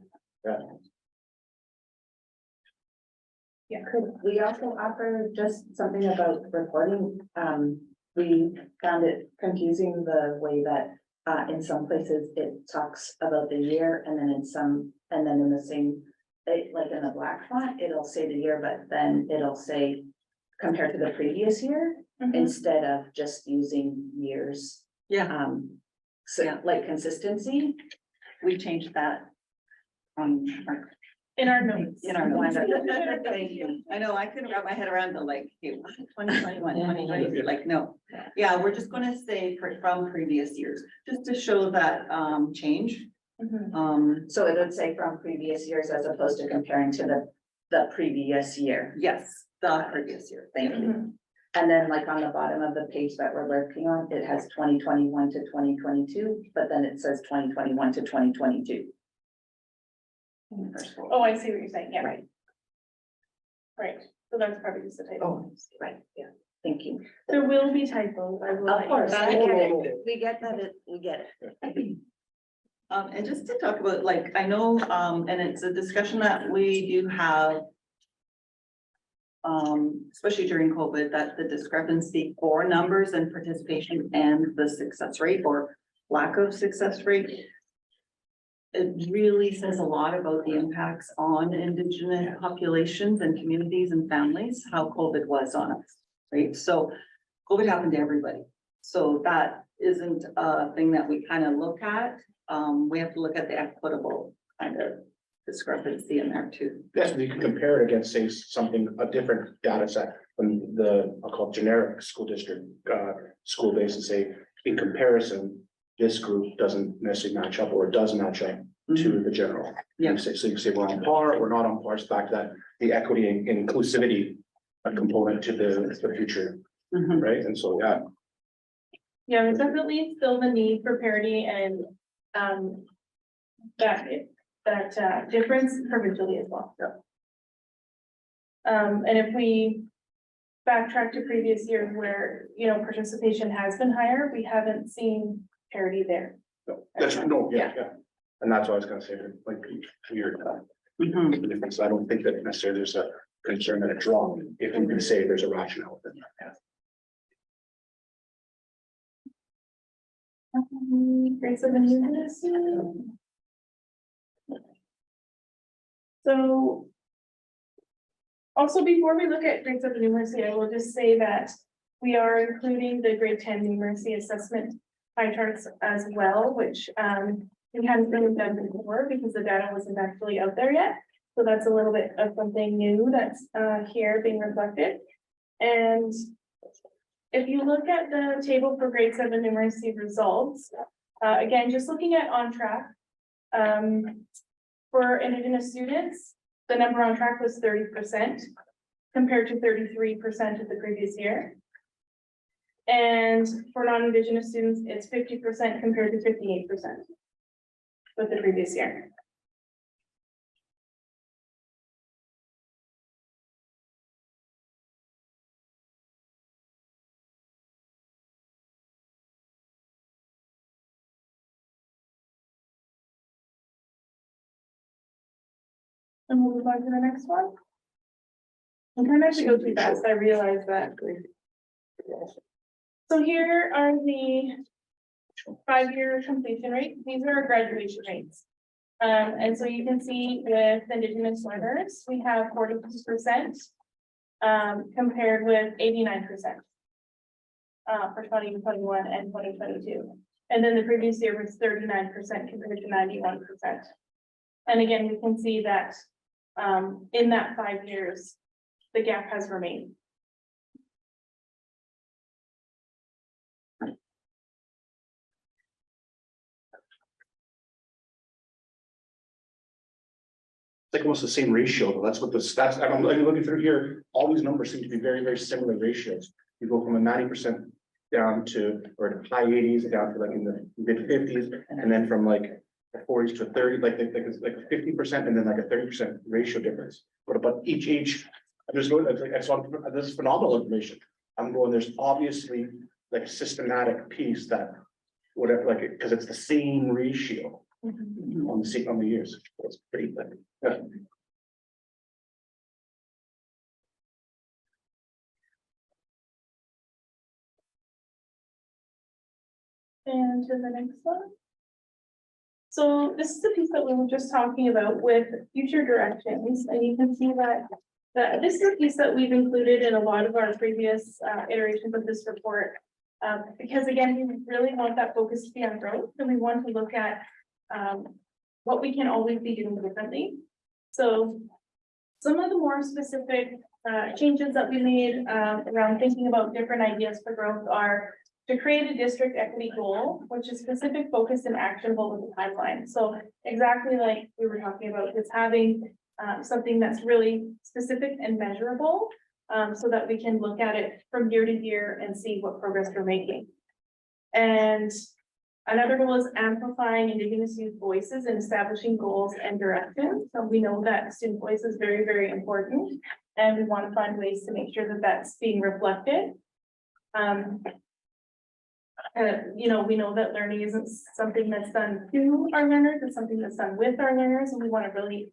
Yeah. Yeah, could we also offer just something about reporting? We found it confusing the way that in some places it talks about the year and then in the same, like in the black font, it'll say the year, but then it'll say compared to the previous year instead of just using years. Yeah. So like consistency, We changed that on In our notes. in our notes. Thank you. I know, I couldn't wrap my head around the like, hey, 2021, 2020, like, no. Yeah, we're just gonna say from previous years, just to show that change. so it would say from previous years as opposed to comparing to the previous year. Yes, the previous year, thank you. And then like on the bottom of the page that we're working on, it has 2021 to 2022, but then it says 2021 to 2022. Oh, I see what you're saying, yeah, right. Right, so that's probably just a typo. Oh, right, yeah, thank you. There will be typos, I will. Of course, I get it. it. We get that, we get it. And just to talk about, like, I know, and it's a discussion that we do have. Especially during COVID, that the discrepancy for numbers and participation and the success rate or lack of success rate. It really says a lot about the impacts on Indigenous populations and communities and families, how COVID was on us. right? So COVID happened to everybody. So that isn't a thing that we kind of look at. We have to look at the equitable kind of discrepancy in there too. Yes, you can compare it against, say, something, a different data set from the, I'll call it generic school district, school base, and say, in comparison, this group doesn't necessarily match up or does match up to the general. Yeah. So you can say we're on par, we're not on par, it's back to that, the equity and inclusivity, a component to the future, right? And so, yeah. Yeah, there's definitely still the need for parity and, that difference provincially as well. Yeah. And if we backtrack to previous years where, you know, participation has been higher, we haven't seen parity there. No, that's, no, yeah. And that's what I was gonna say, like, weird, the difference, I don't think that necessarily there's a concern that it dropped, if you can say there's a rationale within that. Grades of numeracy. So. Also, before we look at grades of numeracy, I will just say that we are including the grade 10 numeracy assessment pie charts as well, which we hadn't really done before because the data wasn't actually out there yet. So that's a little bit of something new that's here being reflected. And if you look at the table for grade 7 numeracy results, again, just looking at on track, for Indigenous students, the number on track was 30% compared to 33% of the previous year. And for non-Indigenous students, it's 50% compared to 58% with the previous year. And we'll move on to the next one. I'm trying not to go too fast, I realize that. So here are the 5-year completion rates. These are our graduation rates. And so you can see with Indigenous learners, we have 42%, compared with 89%. For 2021 and 2022. And then the previous year was 39% compared to 91%. And again, we can see that in that 5 years, the gap has remained. It's like almost the same ratio, but that's what the stats, I'm looking through here, all these numbers seem to be very, very similar ratios. You go from a 90% down to, or high 80s down to like in the mid 50s, and then from like the 40s to 30, like 50%, and then like a 30% ratio difference. But each, I'm just going, this is phenomenal information. I'm going, there's obviously like a systematic piece that whatever, like, because it's the same ratio on the years. It's pretty thick. Yeah. And to the next one. So this is the piece that we were just talking about with future directions, and you can see that this is a piece that we've included in a lot of our previous iterations of this report. Because again, we really want that focus to be on growth, and we want to look at what we can always be doing differently. So some of the more specific changes that we made around thinking about different ideas for growth are to create a district equity goal, which is specific, focused, and actionable with a timeline. So exactly like we were talking about, it's having something that's really specific and measurable, so that we can look at it from year to year and see what progress we're making. And another goal is amplifying Indigenous youth voices and establishing goals and directions. So we know that student voice is very, very important, and we want to find ways to make sure that that's being reflected. You know, we know that learning isn't something that's done to our learners, it's something that's done with our learners, and we want to really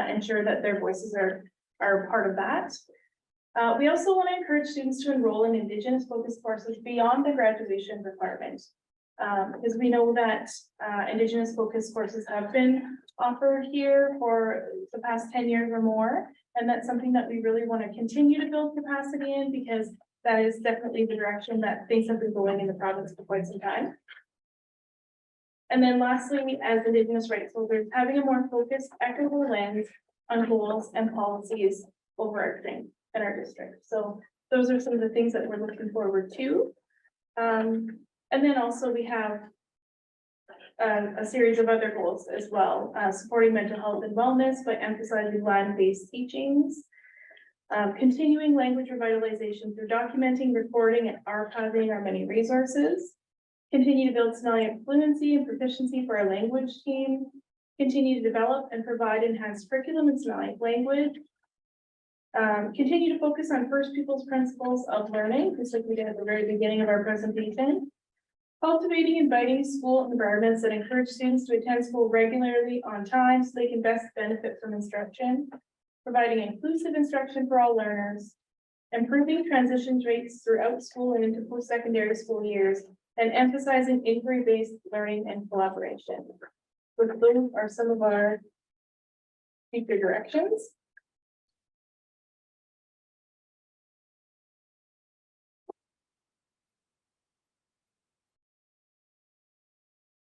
ensure that their voices are part of that. We also want to encourage students to enroll in Indigenous focused courses beyond the graduation requirement. Because we know that Indigenous focused courses have been offered here for the past 10 years or more. And that's something that we really want to continue to build capacity in, because that is definitely the direction that things have been going in the province for quite some time. And then lastly, as Indigenous rights holders, having a more focused, equitable lens on goals and policies overarching in our district. So those are some of the things that we're looking forward to. And then also we have a series of other goals as well, supporting mental health and wellness by emphasizing land-based teachings, continuing language revitalization through documenting, recording, and archiving our many resources, continue to build Sonalian fluency and proficiency for our language team, continue to develop and provide enhanced curriculum in Sonalian language, continue to focus on First Peoples principles of learning, just like we did at the very beginning of our presentation, cultivating, inviting school environments that encourage students to attend school regularly on time so they can best benefit from instruction, providing inclusive instruction for all learners, improving transition rates throughout school and into post-secondary school years, and emphasizing inquiry-based learning and collaboration. So those are some of our future directions.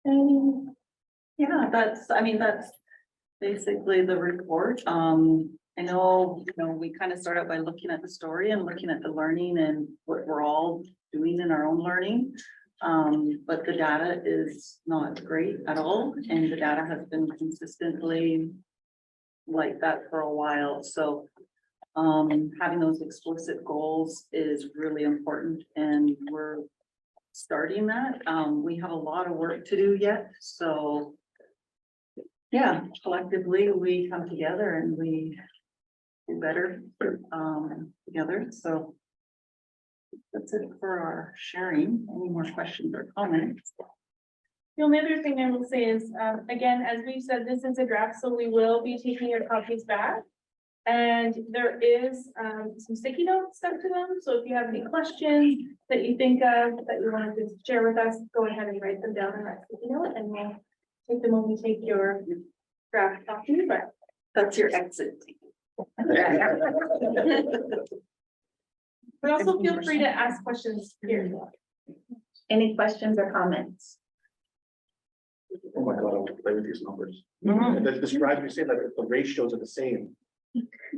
And Yeah, that's basically the report. I know, we kind of start out by looking at the story and looking at the learning and what we're all doing in our own learning. But the data is not great at all, and the data has been consistently like that for a while. So having those explicit goals is really important, and we're starting that. We have a lot of work to do yet, so yeah, collectively we come together and we do better together. So that's it for our sharing. Any more questions or comments? the only other thing I will say is, again, as we've said, this is a draft, so we will be taking your copies back. And there is some sticky notes sent to them. So if you have any questions that you think of that you wanted to share with us, go ahead and write them down in that sticky note, and we'll take them when we take your draft copy. But that's your exit. But also feel free to ask questions here. Any questions or comments? Oh my God, I want to play with these numbers. And that describes, you say like the ratios are the same.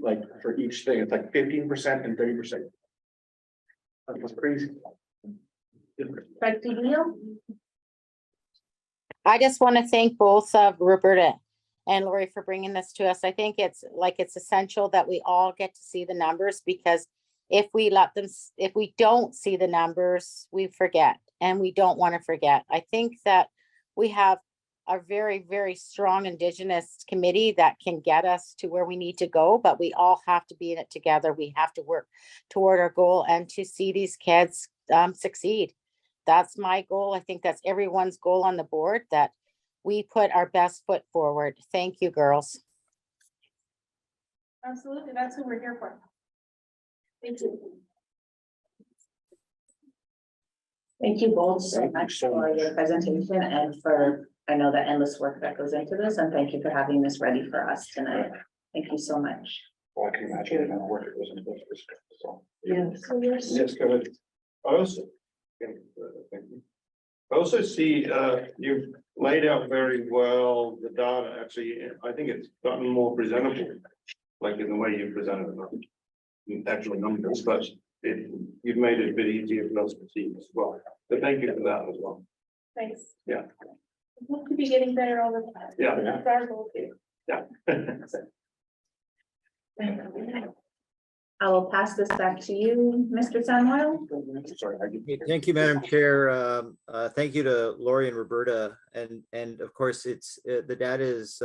Like for each thing, it's like 15% and 30%. That was crazy. Trustee Leo? I just want to thank both of Roberta and Lori for bringing this to us. I think it's essential that we all get to see the numbers, because if we don't see the numbers, we forget, and we don't want to forget. I think that we have a very, very strong Indigenous committee that can get us to where we need to go, but we all have to be in it together. We have to work toward our goal and to see these kids succeed. That's my goal. I think that's everyone's goal on the board, that we put our best foot forward. Thank you, girls. Absolutely, that's who we're here for. Thank you. Thank you both so much for your presentation and for, I know, the endless work that goes into this, and thank you for having this ready for us tonight. Thank you so much. Well, I can imagine the amount of work it goes into this. So. Yes. Yes, go ahead. Thank you. I also see you've laid out very well the data. Actually, I think it's gotten more presentable, like in the way you presented it, actual numbers, but you've made it a bit easier for us to see as well. So thank you for that as well. Thanks. Yeah. We hope to be getting better all the time. Yeah. That's our goal too. Yeah. I will pass this back to you, Mr. Samuel. Thank you, Madam Chair. Thank you to Lori and Roberta, and of course, it's the data is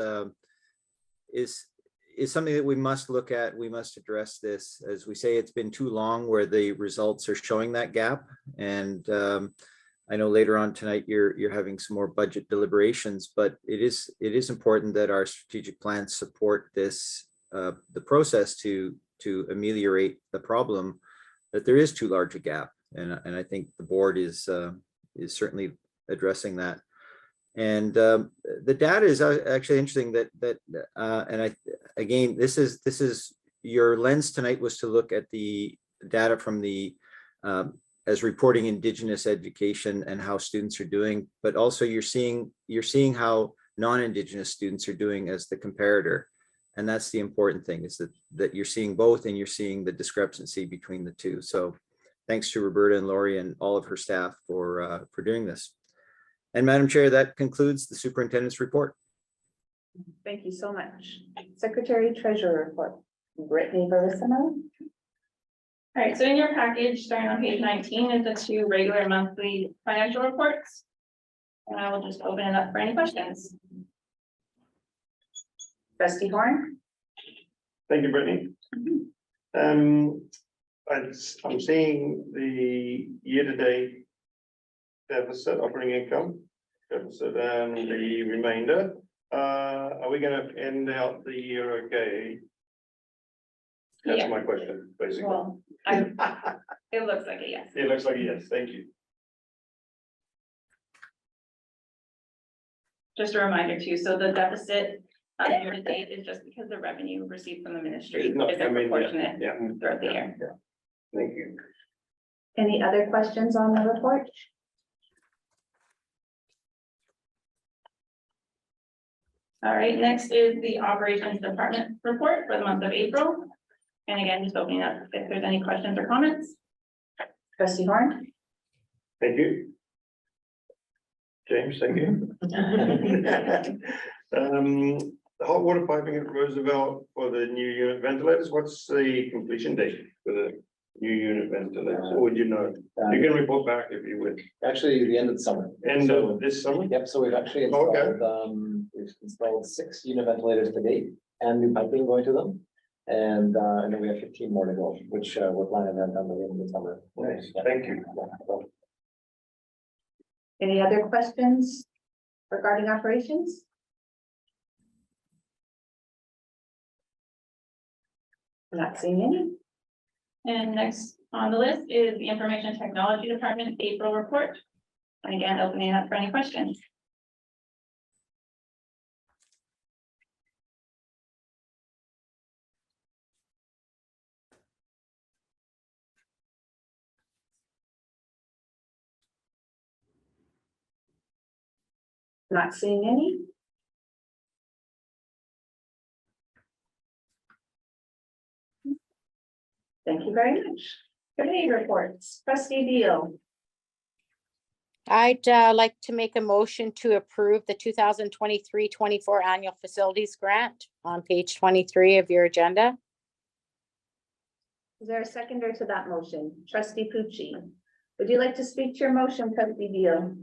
something that we must look at. We must address this. As we say, it's been too long where the results are showing that gap, and I know later on tonight you're having some more budget deliberations, but it is important that our strategic plans support this the process to ameliorate the problem that there is too large a gap, and I think the board is certainly addressing that. And the data is actually interesting and again, this is your lens tonight was to look at the data from the as reporting Indigenous education and how students are doing, but also you're seeing how non-Indigenous students are doing as the comparator. And that's the important thing, is that you're seeing both, and you're seeing the discrepancy between the two. So thanks to Roberta and Lori and all of her staff for doing this. And Madam Chair, that concludes the superintendent's report. Thank you so much. Secretary Treasurer report, Brittany Verissimo. All right, so in your package, starting on page 19, is the 2 regular monthly financial reports. And I will just open it up for any questions. Trustee Horn. Thank you, Brittany. I'm seeing the year-to-date deficit, operating income deficit, and the remainder. Are we gonna end out the year okay? That's Yeah. my question, basically. Well, it looks like it, yes. It looks like a yes, thank you. Just a reminder too, so the deficit year to date is just because the revenue received from the ministry is No, I mean, proportionate yeah, throughout the year. yeah. Thank you. Any other questions on the report? All right, next is the operations department report for the month of April. And again, just opening up if there's any questions or comments. Trustee Horn. Thank you. James, thank you. The hot water piping at Roosevelt for the new unit ventilators, what's the completion date for the new unit ventilators, or would you know? You can report back if you would. Actually, the end of the summer. End of this summer? Yep, so we've actually we've installed 6 unit ventilators to date and new piping going to them. And then we have 15 more to go, which we're planning on done by the end of the summer. Nice, thank you. Any other questions regarding operations? Not seeing any. And next on the list is the information technology department April report. And again, opening up for any questions. Not seeing any. Thank you very much. Committee reports, Trustee Deal. I'd like to make a motion to approve the 2023-24 annual facilities grant on page 23 of your agenda. Is there a seconder to that motion? Trustee Pucci. Would you like to speak to your motion, Trustee Deal?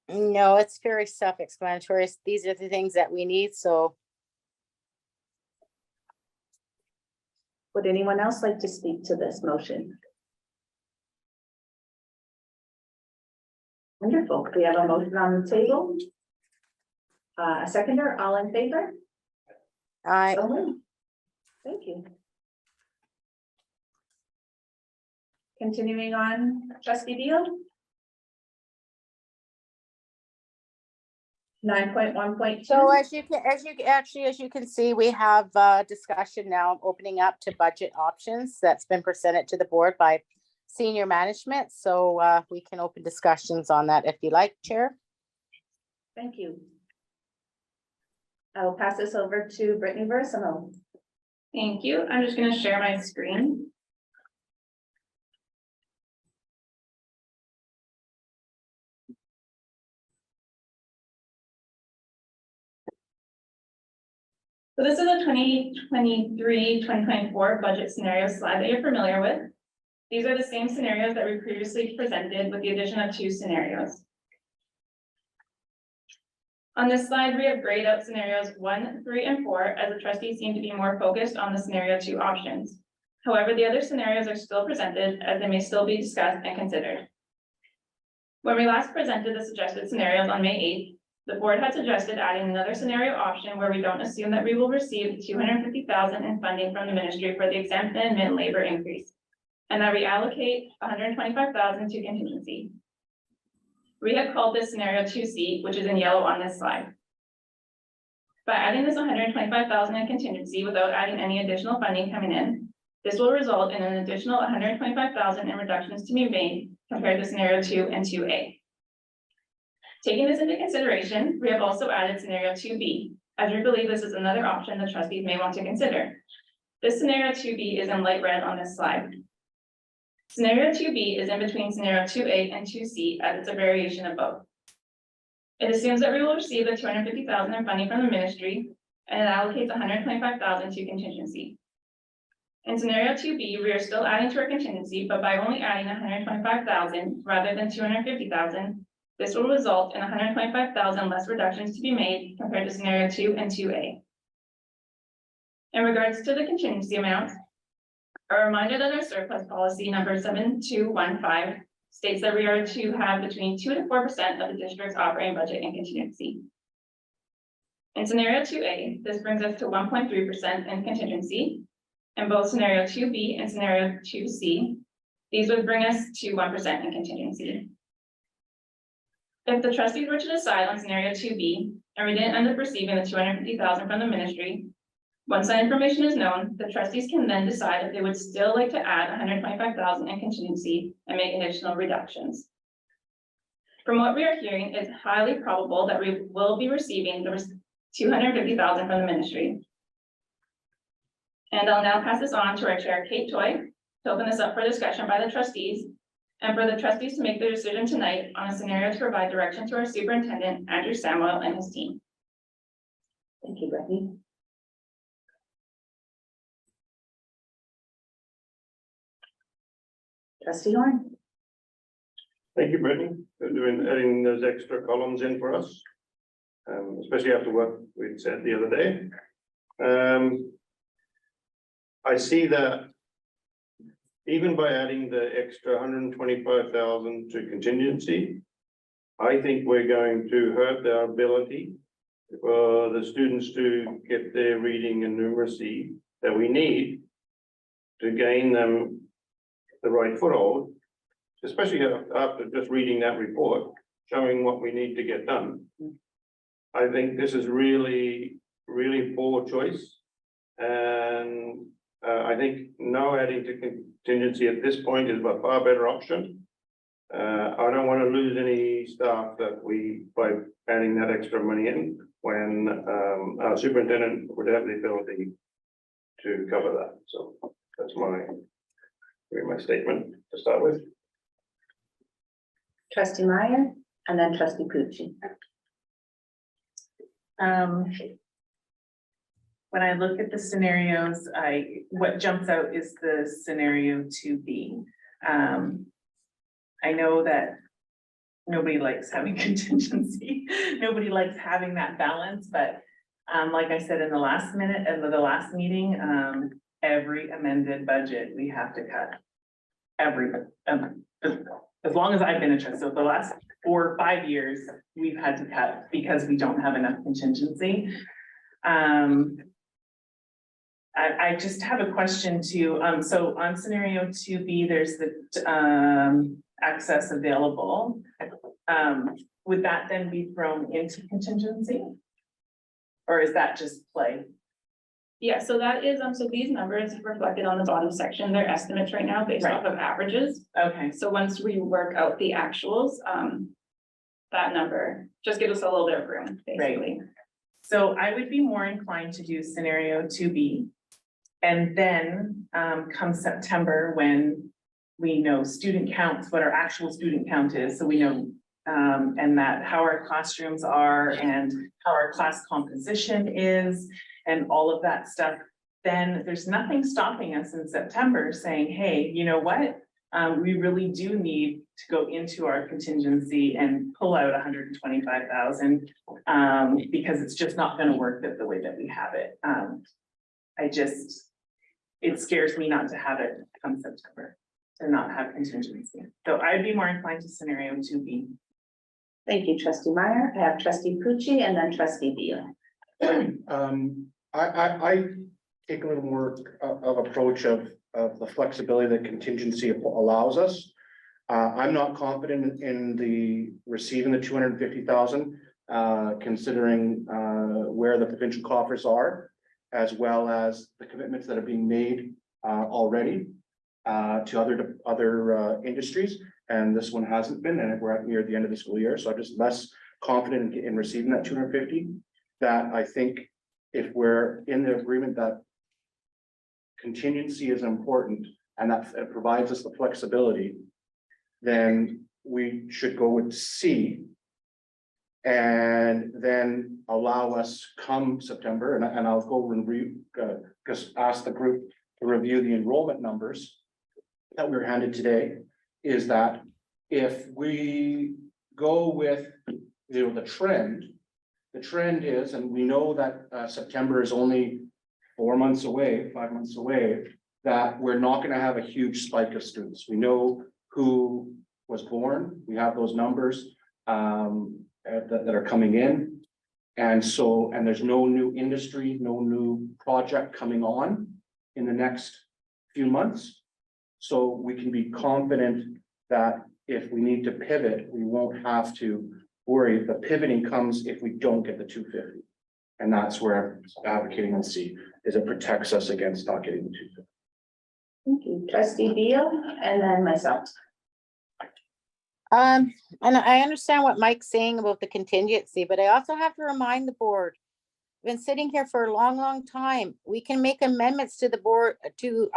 No, it's very self-explanatory. These are the things that we need, so. Would anyone else like to speak to this motion? Wonderful. We have a motion on the table. A seconder, all in favor? Aye. So moved. Thank you. Continuing on, Trustee Deal. 9.1.2. So as you can see, we have discussion now opening up to budget options that's been presented to the board by senior management. So we can open discussions on that if you like, Chair. Thank you. I will pass this over to Brittany Verissimo. Thank you. I'm just going to share my screen. So this is a 2023-2024 budget scenario slide that you're familiar with. These are the same scenarios that we previously presented with the addition of 2 scenarios. On this slide, we have grayed out scenarios 1, 3, and 4 as the trustees seem to be more focused on the scenario 2 options. However, the other scenarios are still presented as they may still be discussed and considered. When we last presented the suggested scenarios on May 8th, the board had suggested adding another scenario option where we don't assume that we will receive $250,000 in funding from the ministry for the exempt and admin labor increase, and that we allocate $125,000 to contingency. We have called this scenario 2C, which is in yellow on this slide. By adding this $125,000 in contingency without adding any additional funding coming in, This will result in an additional $125,000 in reductions to be made compared to scenario 2 and 2A. Taking this into consideration, we have also added scenario 2B, as we believe this is another option the trustees may want to consider. This scenario 2B is in light red on this slide. Scenario 2B is in between scenario 2A and 2C, as it's a variation of both. It assumes that we will receive the $250,000 in funding from the ministry, and it allocates $125,000 to contingency. In scenario 2B, we are still adding to our contingency, but by only adding $125,000 rather than $250,000, this will result in $125,000 less reductions to be made compared to scenario 2 and 2A. In regards to the contingency amount, a reminder that our surplus policy number 7215 states that we are to have between 2 to 4% of the district's operating budget in contingency. In scenario 2A, this brings us to 1.3% in contingency. In both scenario 2B and scenario 2C, these would bring us to 1% in contingency. If the trustees were to decide on scenario 2B, and we didn't end up receiving the $250,000 from the ministry, once that information is known, the trustees can then decide if they would still like to add $125,000 in contingency and make additional reductions. From what we are hearing, it's highly probable that we will be receiving the $250,000 from the ministry. And I'll now pass this on to our chair, Kate Toy, to open this up for discussion by the trustees, and for the trustees to make their decision tonight on a scenario to provide direction to our superintendent, Andrew Samuel, and his team. Thank you, Brittany. Trustee Horn. Thank you, Brittany, for adding those extra columns in for us. Especially after what we said the other day. I see that even by adding the extra 125,000 to contingency, I think we're going to hurt our ability for the students to get their reading and numeracy that we need to gain them the right foothold, especially after just reading that report, showing what we need to get done. I think this is really, really poor choice. And I think no adding to contingency at this point is a far better option. I don't want to lose any staff that by adding that extra money in when our superintendent would have the ability to cover that. So that's my statement to start with. Trustee Meyer, and then trustee Pucci. When I look at the scenarios, what jumps out is the scenario 2B. I know that nobody likes having contingency. Nobody likes having that balance, but like I said in the last meeting, every amended budget we have to cut. As long as I've been a trustee, so the last 4 or 5 years, we've had to cut because we don't have enough contingency. I just have a question too. So on scenario 2B, there's the access available. Would that then be thrown into contingency? Or is that just play? Yeah, so that is, so these numbers reflected on the bottom section, they're estimates right now based off of averages. Okay. So once we work out the actuals, that number just gives us a little bit of room, basically. Right. So I would be more inclined to do scenario 2B. And then come September, when we know student counts, what our actual student count is, so we know and that how our classrooms are and how our class composition is and all of that stuff, then there's nothing stopping us in September saying, hey, you know what? We really do need to go into our contingency and pull out 125,000 because it's just not going to work the way that we have it. It scares me not to have it come September, to not have contingency. So I'd be more inclined to scenario 2B. Thank you, trustee Meyer. I have trustee Pucci and then trustee Beal. I take a little more of approach of the flexibility that contingency allows us. I'm not confident in the receiving the 250,000, considering where the provincial coffers are, as well as the commitments that are being made already to other industries, and this one hasn't been, and we're near the end of the school year, so I'm just less confident in receiving that 250. That I think if we're in the agreement that contingency is important and that it provides us the flexibility, then we should go with C. And then allow us come September, and I'll go and just ask the group to review the enrollment numbers that we were handed today, is that if we go with, the trend is, and we know that September is only 4 months away, 5 months away, that we're not gonna have a huge spike of students. We know who was born, we have those numbers that are coming in. And so, and there's no new industry, no new project coming on in the next few months. So we can be confident that if we need to pivot, we won't have to worry. The pivoting comes if we don't get the 250. And that's where I'm advocating on C, is it protects us against not getting the 250. Thank you. Trustee Beal, and then myself. And I understand what Mike's saying about the contingency, but I also have to remind the board, I've been sitting here for a long, long time. We can make amendments to the board, to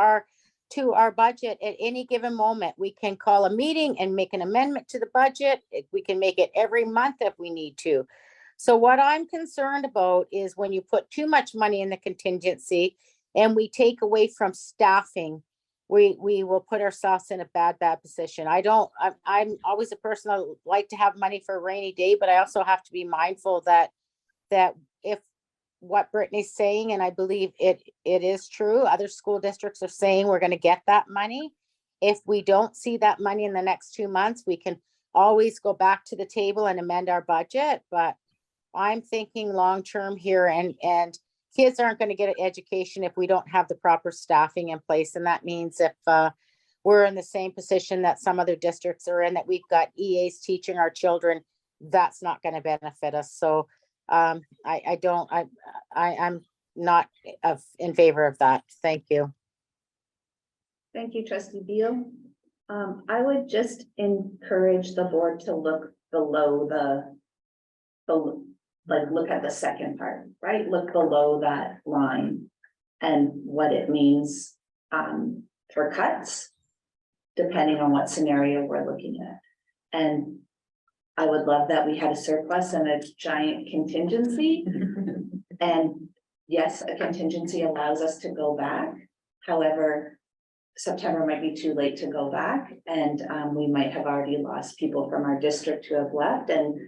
our budget at any given moment. We can call a meeting and make an amendment to the budget. We can make it every month if we need to. So what I'm concerned about is when you put too much money in the contingency and we take away from staffing, we will put ourselves in a bad position. I'm always a person that like to have money for a rainy day, but I also have to be mindful that if what Brittany's saying, and I believe it is true, other school districts are saying we're going to get that money. If we don't see that money in the next 2 months, we can always go back to the table and amend our budget. But I'm thinking long-term here, and kids aren't going to get an education if we don't have the proper staffing in place. And that means if we're in the same position that some other districts are in, that we've got EAs teaching our children, that's not going to benefit us. So I'm not in favor of that. Thank you. Thank you, Trustee Beal. I would just encourage the board to look below look at the second part, right? Look below that line and what it means for cuts, depending on what scenario we're looking at. And I would love that we had a surplus and a giant contingency. And yes, a contingency allows us to go back. However, September might be too late to go back, and we might have already lost people from our district who have left, and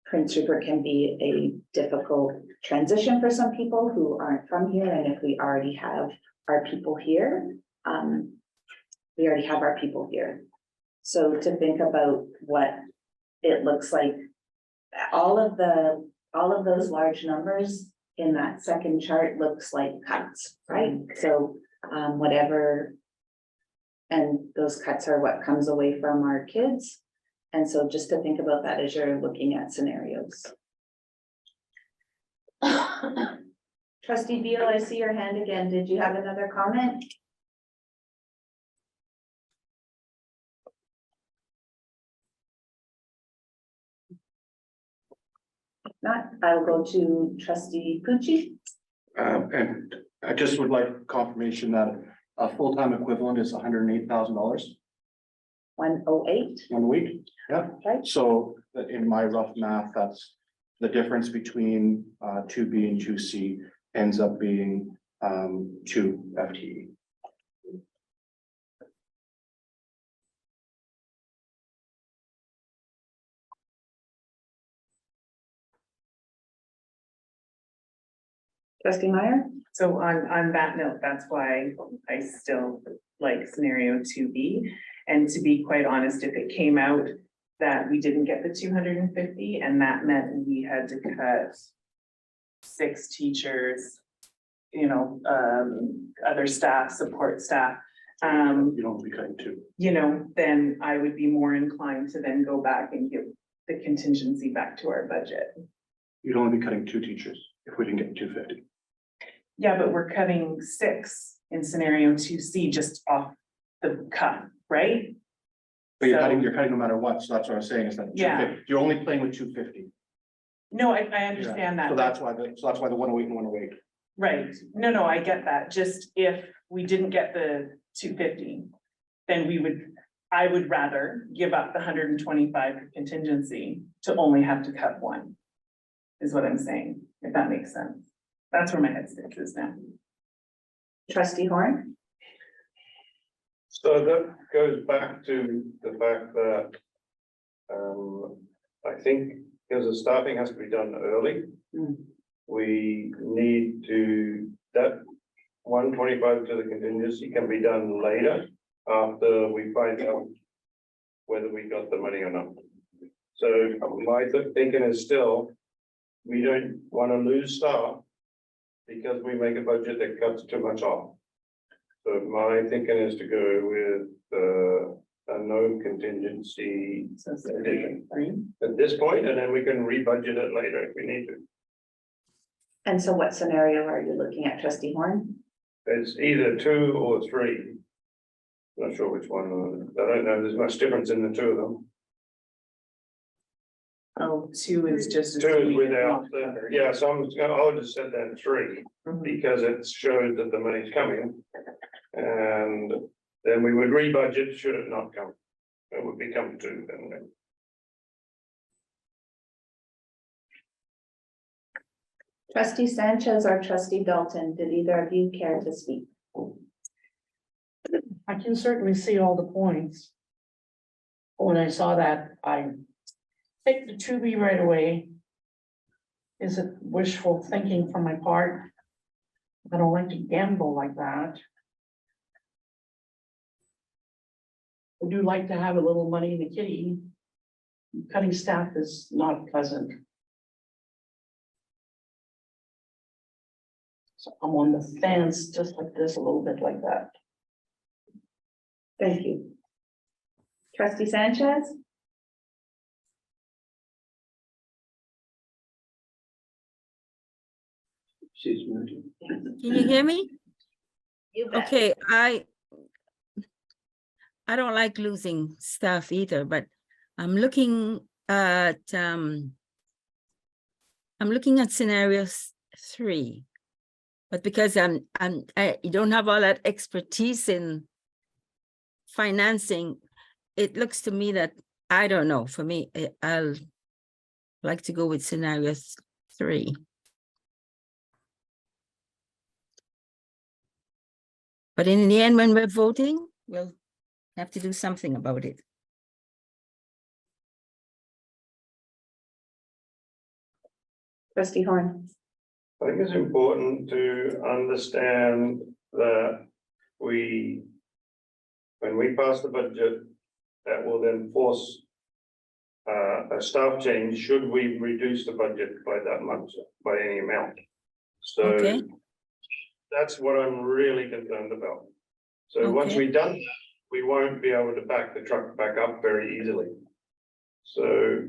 Prince Rupert can be a difficult transition for some people who aren't from here. And if we already have our people here, So to think about what it looks like, all of those large numbers in that second chart looks like cuts, right? So whatever, and those cuts are what comes away from our kids. And so just to think about that as you're looking at scenarios. Trustee Beal, I see your hand again. Did you have another comment? If not, I will go to Trustee Pucci. And I just would like confirmation that a full-time equivalent is $108,000. 108. 1 week, yeah. Right. So that in my rough math, that's the difference between 2B and 2C ends up being 2 FTE. Trustee Meyer? So on that note, that's why I still like scenario 2B. And to be quite honest, if it came out that we didn't get the 250 and that meant we had to cut 6 teachers, other staff, support staff. You don't be cutting 2. Then I would be more inclined to then go back and give the contingency back to our budget. You'd only be cutting 2 teachers if we didn't get 250. Yeah, but we're cutting 6 in scenario 2C just off the cuff, right? But you're So- cutting, no matter what, so that's what I was saying, is that Yeah. 250 you're only playing with 250. No, I understand that. So that's why, the 108 and 108. Right, no, I get that, just if we didn't get the 250, then I would rather give up the 125 for contingency to only have to cut one. Is what I'm saying, if that makes sense. That's where my head sticks is now. Trustee Horn? So that goes back to the fact that, I think because the staffing has to be done early. We need to, that 125 to the contingency can be done later after we find out whether we got the money or not. So my thinking is still, we don't want to lose staff because we make a budget that cuts too much off. So my thinking is to go with a no contingency addition at this point, and then we can rebudget it later if we need to. And so what scenario are you looking at, Trustee Horn? It's either 2 or 3. Not sure which one. I don't know. There's much difference in the two of them. Oh, 2 is just. 2 is without the, yeah, so I would have said that 3 because it shows that the money's coming. And then we would rebudget should it not come. It would become 2 then. Trustee Sanchez or Trustee Dalton, did either of you care to speak? I can certainly see all the points. When I saw that, I picked the 2B right away. Is it wishful thinking from my part? I don't like to gamble like that. I do like to have a little money in the kitty. Cutting staff is not pleasant. So I'm on the fence just like this, a little bit like that. Thank you. Trustee Sanchez? She's muted. Can you hear me? You bet. Okay, I don't like losing staff either, but I'm looking at scenario 3. But because I don't have all that expertise in financing, it looks to me that, I don't know, for me, I'll like to go with scenario 3. But in the end, when we're voting, we'll have to do something about it. Trustee Horn? I think it's important to understand that when we pass the budget, that will then force a staff change should we reduce the budget by that much, by any amount. So Okay. that's what I'm really concerned about. So once Okay. we've done that, we won't be able to back the truck back up very easily. So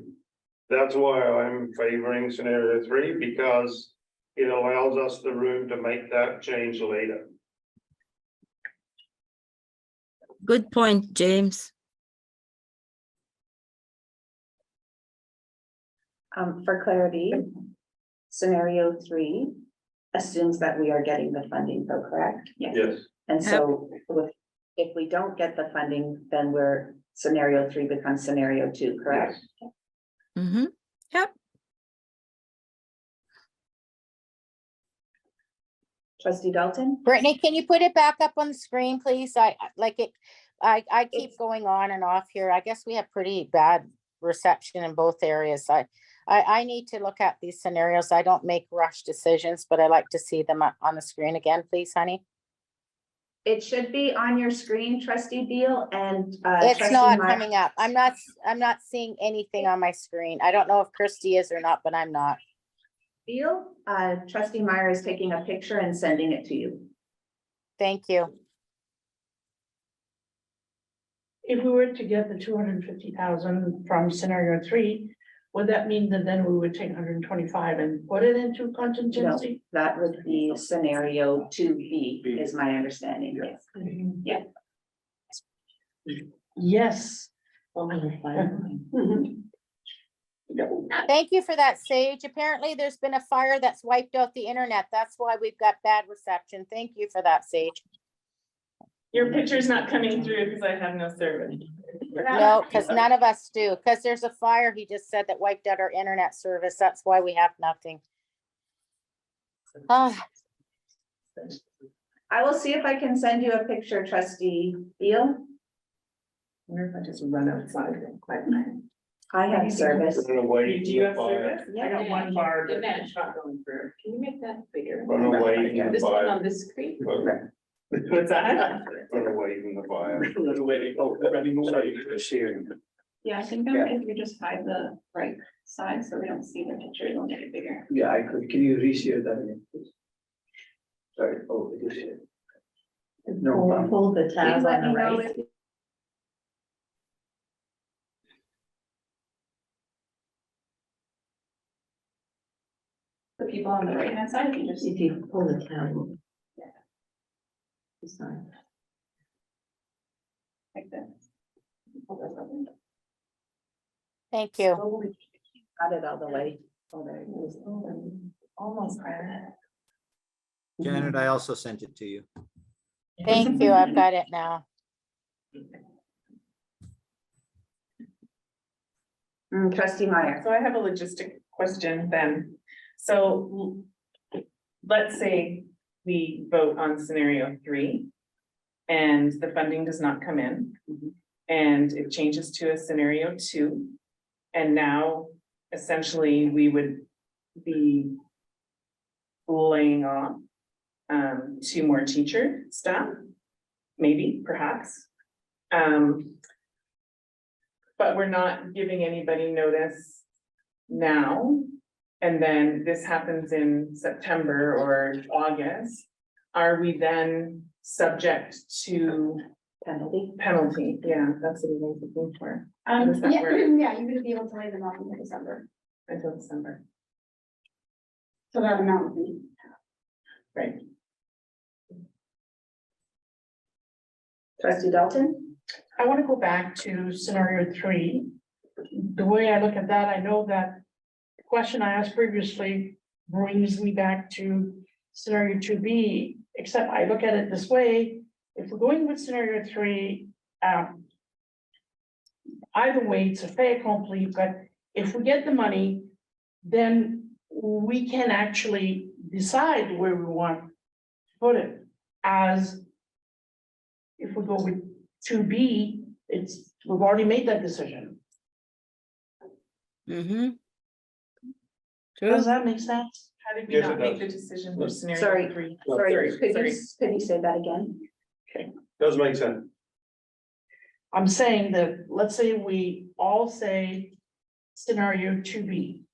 that's why I'm favoring scenario 3, because it allows us the room to make that change later. Good point, James. For clarity, scenario 3 assumes that we are getting the funding, though, correct? Yes. And so if we don't get the funding, then scenario 3 becomes scenario 2, correct? Mm-hmm. Yep. Trustee Dalton? Brittany, can you put it back up on the screen, please? I keep going on and off here. I guess we have pretty bad reception in both areas. I need to look at these scenarios. I don't make rush decisions, but I like to see them on the screen again, please, honey. It should be on your screen, Trustee Beal, and It's Trustee not Meyer. coming up. I'm not seeing anything on my screen. I don't know if Christy is or not, but I'm not. Beal, Trustee Meyer is taking a picture and sending it to you. Thank you. If we were to get the 250,000 from scenario 3, would that mean that then we would take 125 and put it into contingency? That would be scenario 2B is my understanding, yes. Yeah. Yes. Thank you for that, Sage. Apparently, there's been a fire that's wiped out the internet. That's why we've got bad reception. Thank you for that, Sage. Your picture's not coming through because I have no service. No, because none of us do, because there's a fire, he just said, that wiped out our internet service. That's why we have nothing. Ah, I will see if I can send you a picture, trustee Beal. Wonder if I just run outside. I have service. Run away Do you have from the fire. service? I got one bar, but it's not going through. Can you make that bigger? Run away from the This one fire. on this screen? What's that? Run away from the fire. Run away. Oh, running away. Yeah, I think if you just hide the right side so we don't see the picture, it'll make it bigger. Yeah, I could, can you reshare that again, please? Sorry, oh, it is shared. No problem. Pull the tab Please let on the me know right. if the people on the right hand side, if you just. If you pull the tab. Sorry. Like this. thank you. Got it all the way. Oh, there it is. Almost there. Janet, I also sent it to you. Thank you. I've got it now. Trustee Meyer. So I have a logistic question then. So let's say we vote on scenario 3 and the funding does not come in. And it changes to a scenario 2. And now essentially we would be laying off 2 more teacher staff, maybe, perhaps. But we're not giving anybody notice now. And then this happens in September or August. Are we then subject to penalty? Yeah, that's what I was looking for. How does that work? Yeah, you would be able to lay them off until December, Until December, so that amount would be. right? Trustee Dalton? I want to go back to scenario 3. The way I look at that, I know that the question I asked previously brings me back to scenario 2B, except I look at it this way. If we're going with scenario 3, either way, it's a fait accompli, but if we get the money, then we can actually decide where we want to put it. As if we go with 2B, we've already made that decision. Mm-hmm. Does that make sense? How did we Yes, it not make does. the decision for scenario Sorry. 3? Sorry, could sorry. you say that again? Does make sense. I'm saying that, let's say we all say scenario 2B.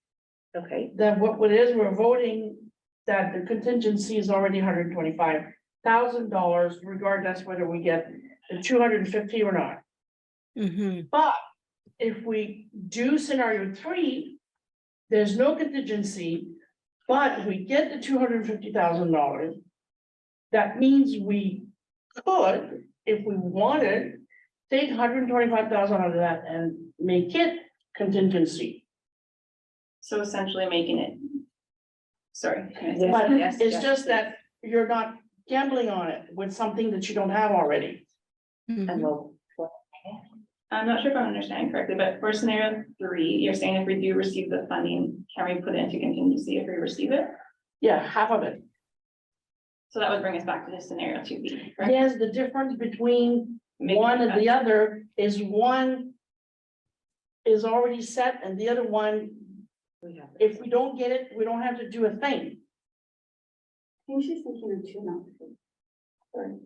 Okay. Then what it is, we're voting that the contingency is already $125,000 regardless whether we get the 250 or not. Mm-hmm. But if we do scenario 3, there's no contingency, but we get the $250,000. That means we could, if we wanted, take $125,000 out of that and make it contingency. So essentially making it. Sorry. But it's just that you're not gambling on it with something that you don't have already. And we'll. I'm not sure if I'm understanding correctly, but for scenario 3, you're saying if we do receive the funding, can we put it into contingency if we receive it? Yeah, half of it. So that would bring us back to the scenario 2B, correct? Yes, the difference between one and the other is one is already set and the other one, if we don't get it, we don't have to do a thing. I think she's thinking of 2 now. Sorry.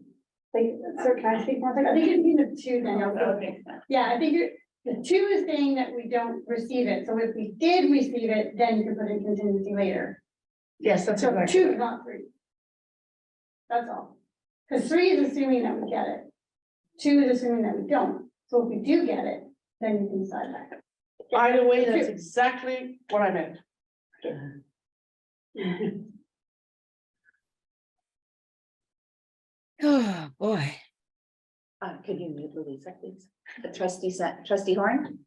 So can I speak one second? I think you're thinking of 2, Danielle. That would make sense. Yeah, I think the 2 is saying that we don't receive it, so if we did receive it, then you can put in contingency later. Yes, that's So exactly. 2, not 3. That's all. Because 3 is assuming that we get it. 2 is assuming that we don't. So if we do get it, then you can decide that. By the way, that's exactly what I meant. Oh, boy. Could you mute Louisa, please? Trustee Horn?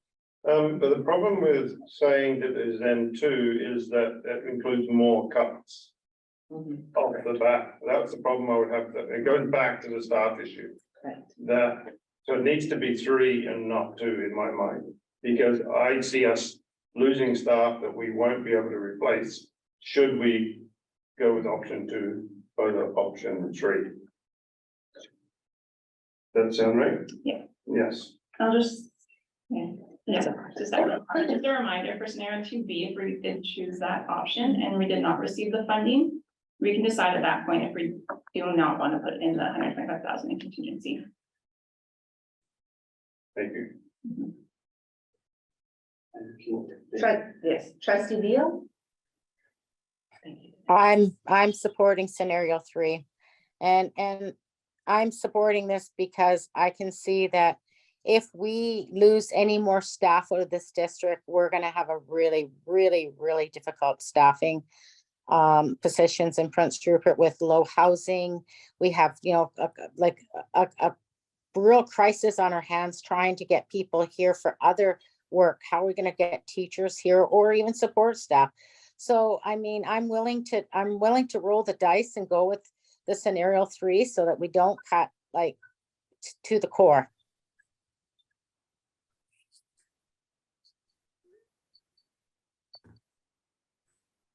But the problem with saying that there's then two is that that includes more cuts off the bat. That's the problem I would have. It goes back to the staff issue. Correct. That, so it needs to be 3 and not 2 in my mind, because I see us losing staff that we won't be able to replace. Should we go with option 2 over option 3? Does that sound right? Yeah. Yes. I'll just, yeah. Just a reminder for scenario 2B, if we did choose that option and we did not receive the funding, we can decide at that point if we do not want to put in the 125,000 in contingency. Thank you. Yes, trustee Beal? I'm supporting scenario 3. And I'm supporting this because I can see that if we lose any more staff out of this district, we're going to have a really, really, really difficult staffing positions in Prince Rupert with low housing. We have, you know, a real crisis on our hands trying to get people here for other work. How are we going to get teachers here or even support staff? So, I mean, I'm willing to roll the dice and go with the scenario 3 so that we don't cut like to the core.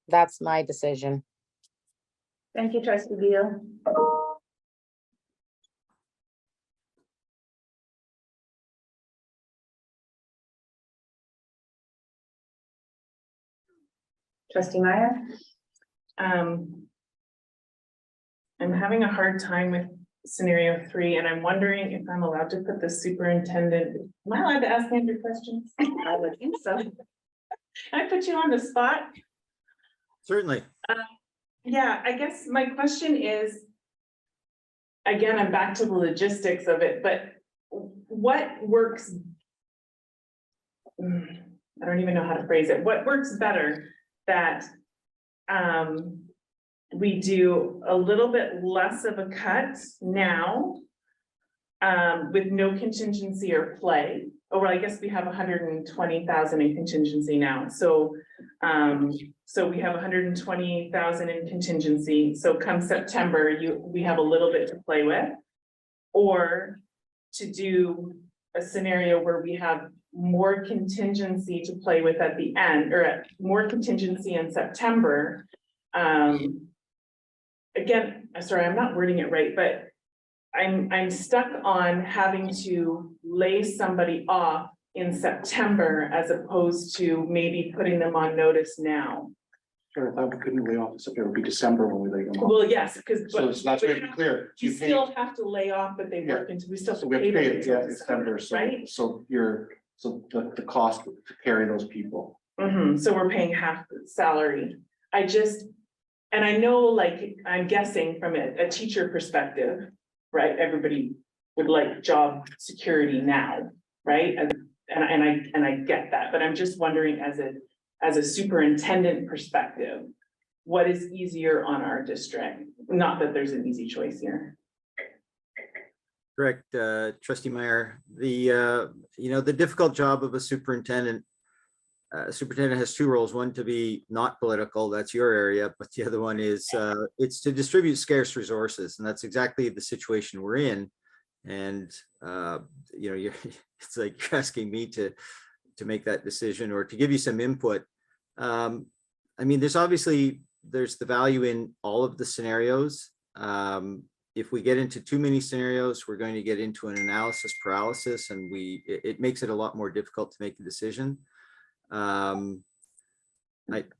That's my decision. Thank you, trustee Beal. Trustee Meyer? I'm having a hard time with scenario 3, and I'm wondering if I'm allowed to put the superintendent. Am I allowed to ask Andrew questions? I would think so. I put you on the spot. Certainly. Yeah, I guess my question is, again, I'm back to the logistics of it, but what works? I don't even know how to phrase it. What works better that we do a little bit less of a cut now with no contingency or play? Oh, well, I guess we have 120,000 in contingency now. So so we have 120,000 in contingency. So come September, we have a little bit to play with, or to do a scenario where we have more contingency to play with at the end, or more contingency in September. Again, sorry, I'm not wording it right, but I'm stuck on having to lay somebody off in September as opposed to maybe putting them on notice now. Sure, I thought we couldn't lay off, so it would be December when we lay them off. Well, yes, because. So it's not very clear. You still have to lay off, but they work into, we still. So we have to pay it, yeah, December, Right? so the cost to carry those people. So we're paying half the salary. And I know, like, I'm guessing from a teacher perspective, right? Everybody would like job security now, right? And I get that, but I'm just wondering as a superintendent perspective, what is easier on our district? Not that there's an easy choice here. Correct, trustee Meyer. The difficult job of a superintendent. Superintendent has 2 roles, one to be not political, that's your area, but the other one is it's to distribute scarce resources, and that's exactly the situation we're in. And it's like you're asking me to make that decision or to give you some input. I mean, there's the value in all of the scenarios. If we get into too many scenarios, we're going to get into an analysis paralysis, and it makes it a lot more difficult to make a decision. I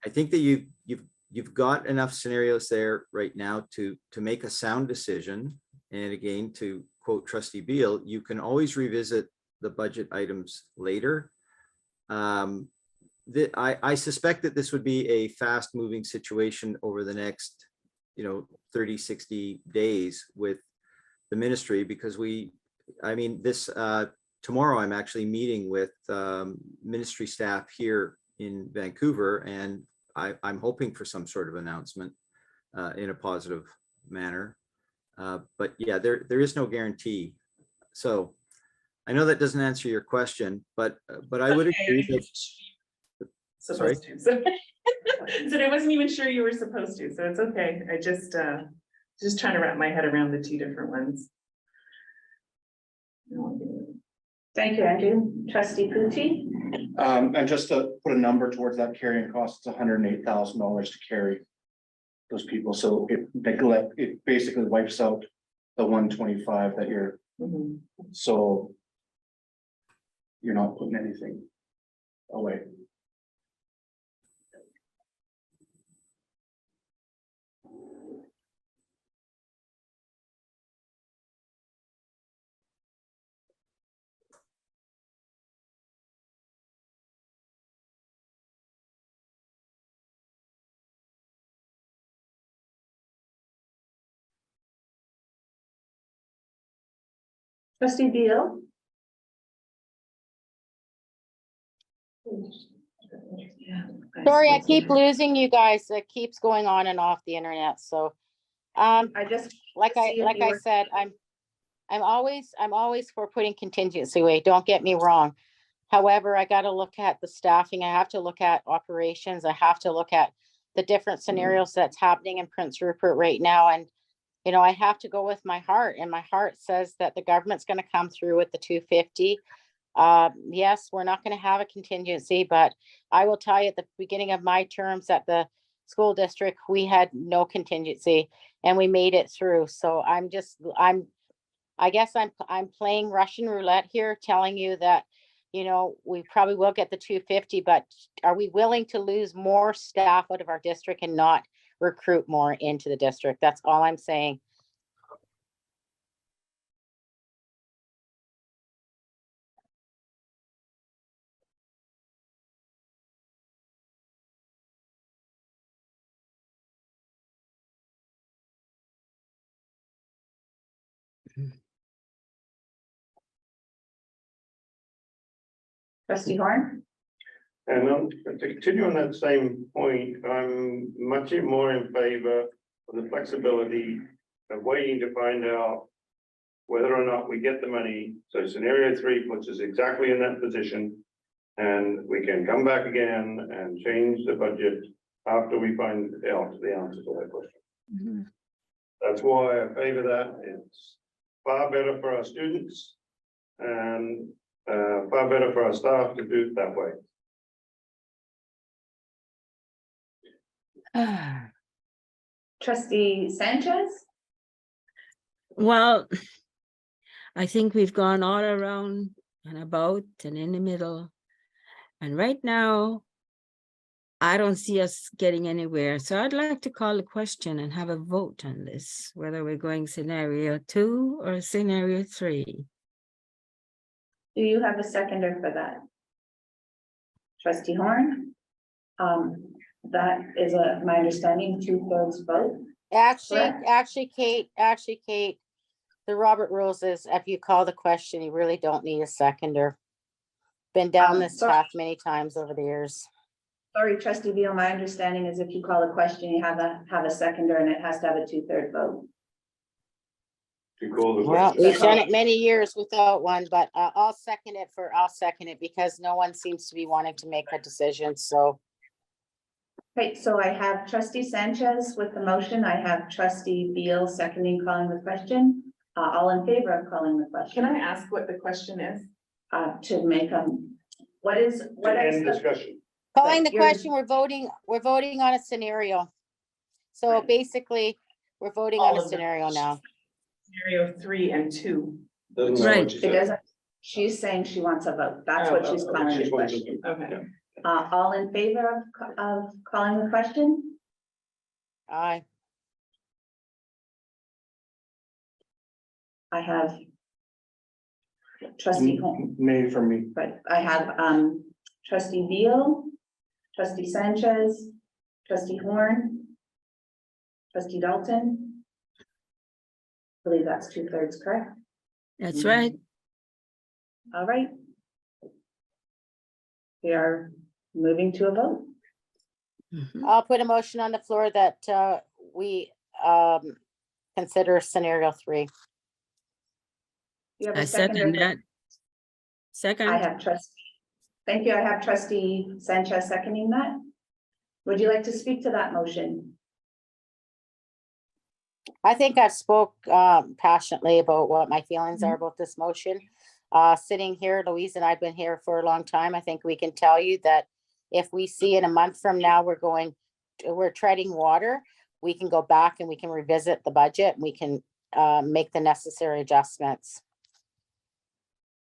think that you've got enough scenarios there right now to make a sound decision. And again, to quote trustee Beal, you can always revisit the budget items later. I suspect that this would be a fast moving situation over the next 30, 60 days with the ministry, because this tomorrow I'm actually meeting with ministry staff here in Vancouver, and I'm hoping for some sort of announcement in a positive manner. But yeah, there is no guarantee. So I know that doesn't answer your question, but I would agree that. Sorry? Supposed to, so. So I wasn't even sure you were supposed to, so it's okay. I just trying to wrap my head around the two different ones. Thank you, Andrew. Trustee Pucci? And just to put a number towards that carrying cost, it's $108,000 to carry those people. So it basically wipes out the 125 that you're, so you're not putting anything away. Trustee Beal? Sorry, I keep losing you guys. It keeps going on and off the internet, so. I just. Like I said, I'm always for putting contingency away, don't get me wrong. However, I gotta look at the staffing, I have to look at operations, I have to look at the different scenarios that's happening in Prince Rupert right now, and you know, I have to go with my heart, and my heart says that the government's gonna come through with the 250. Yes, we're not gonna have a contingency, but I will tell you at the beginning of my terms at the school district, we had no contingency and we made it through. So I guess I'm playing Russian roulette here, telling you that, you know, we probably will get the 250, but are we willing to lose more staff out of our district and not recruit more into the district? That's all I'm saying. Trustee Horn? And to continue on that same point, I'm much more in favor of the flexibility of waiting to find out whether or not we get the money. So scenario 3 puts us exactly in that position. And we can come back again and change the budget after we find out the answer to that question. That's why I favor that. It's far better for our students and far better for our staff to do it that way. Trustee Sanchez? Well, I think we've gone all around and about and in the middle. And right now, I don't see us getting anywhere. So I'd like to call a question and have a vote on this, whether we're going scenario 2 or scenario 3. Do you have a seconder for that? Trustee Horn? That is my understanding, 2/3 vote. Actually, Kate, the Robert rules is if you call the question, you really don't need a seconder. Been down this path many times over the years. Sorry, Trustee Beal, my understanding is if you call a question, you have a seconder and it has to have a 2/3 vote. Well, we've done it many years without one, but I'll second it because no one seems to be wanting to make a decision, so. Okay, so I have Trustee Sanchez with the motion. I have Trustee Beal seconding calling the question. All in favor of calling the question? Can I ask what the question is? To make what is End discussion. Calling the question, we're voting on a scenario. So basically, we're voting on a scenario now. Scenario 3 and 2. Right. It doesn't, she's saying she wants a vote. That's what she's calling the question. Okay. All in favor of calling the question? Aye. I have Trustee Horn, Nay for me. but I have Trustee Beal, Trustee Sanchez, Trustee Horn, Trustee Dalton. I believe that's 2/3, correct? That's right. All right. We are moving to a vote. I'll put a motion on the floor that we consider scenario 3. You have a I second seconder? that. I Second, have thank you. I have trustee Sanchez seconding that. Would you like to speak to that motion? I think I've spoke passionately about what my feelings are about this motion. Sitting here, Louise and I've been here for a long time. I think we can tell you that if we see in a month from now, we're treading water, we can go back and we can revisit the budget and we can make the necessary adjustments.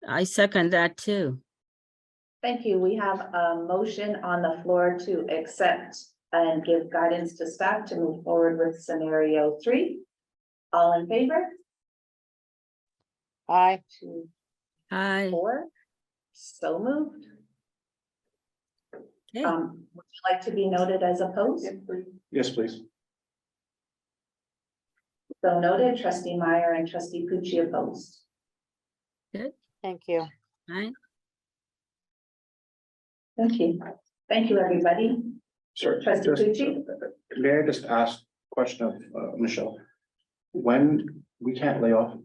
I second that too. Thank you. We have a motion on the floor to accept and give guidance to staff to move forward with scenario 3. All in favor? Aye. 2, Aye. 4. So moved. Okay. Would you like to be noted as opposed? Yes, please. So noted, trustee Meyer and trustee Pucci opposed. Good. Thank you. Aye. Thank you. Thank you, everybody. Sure. Trustee Pucci? May I just ask a question of Michelle? When we can't lay off,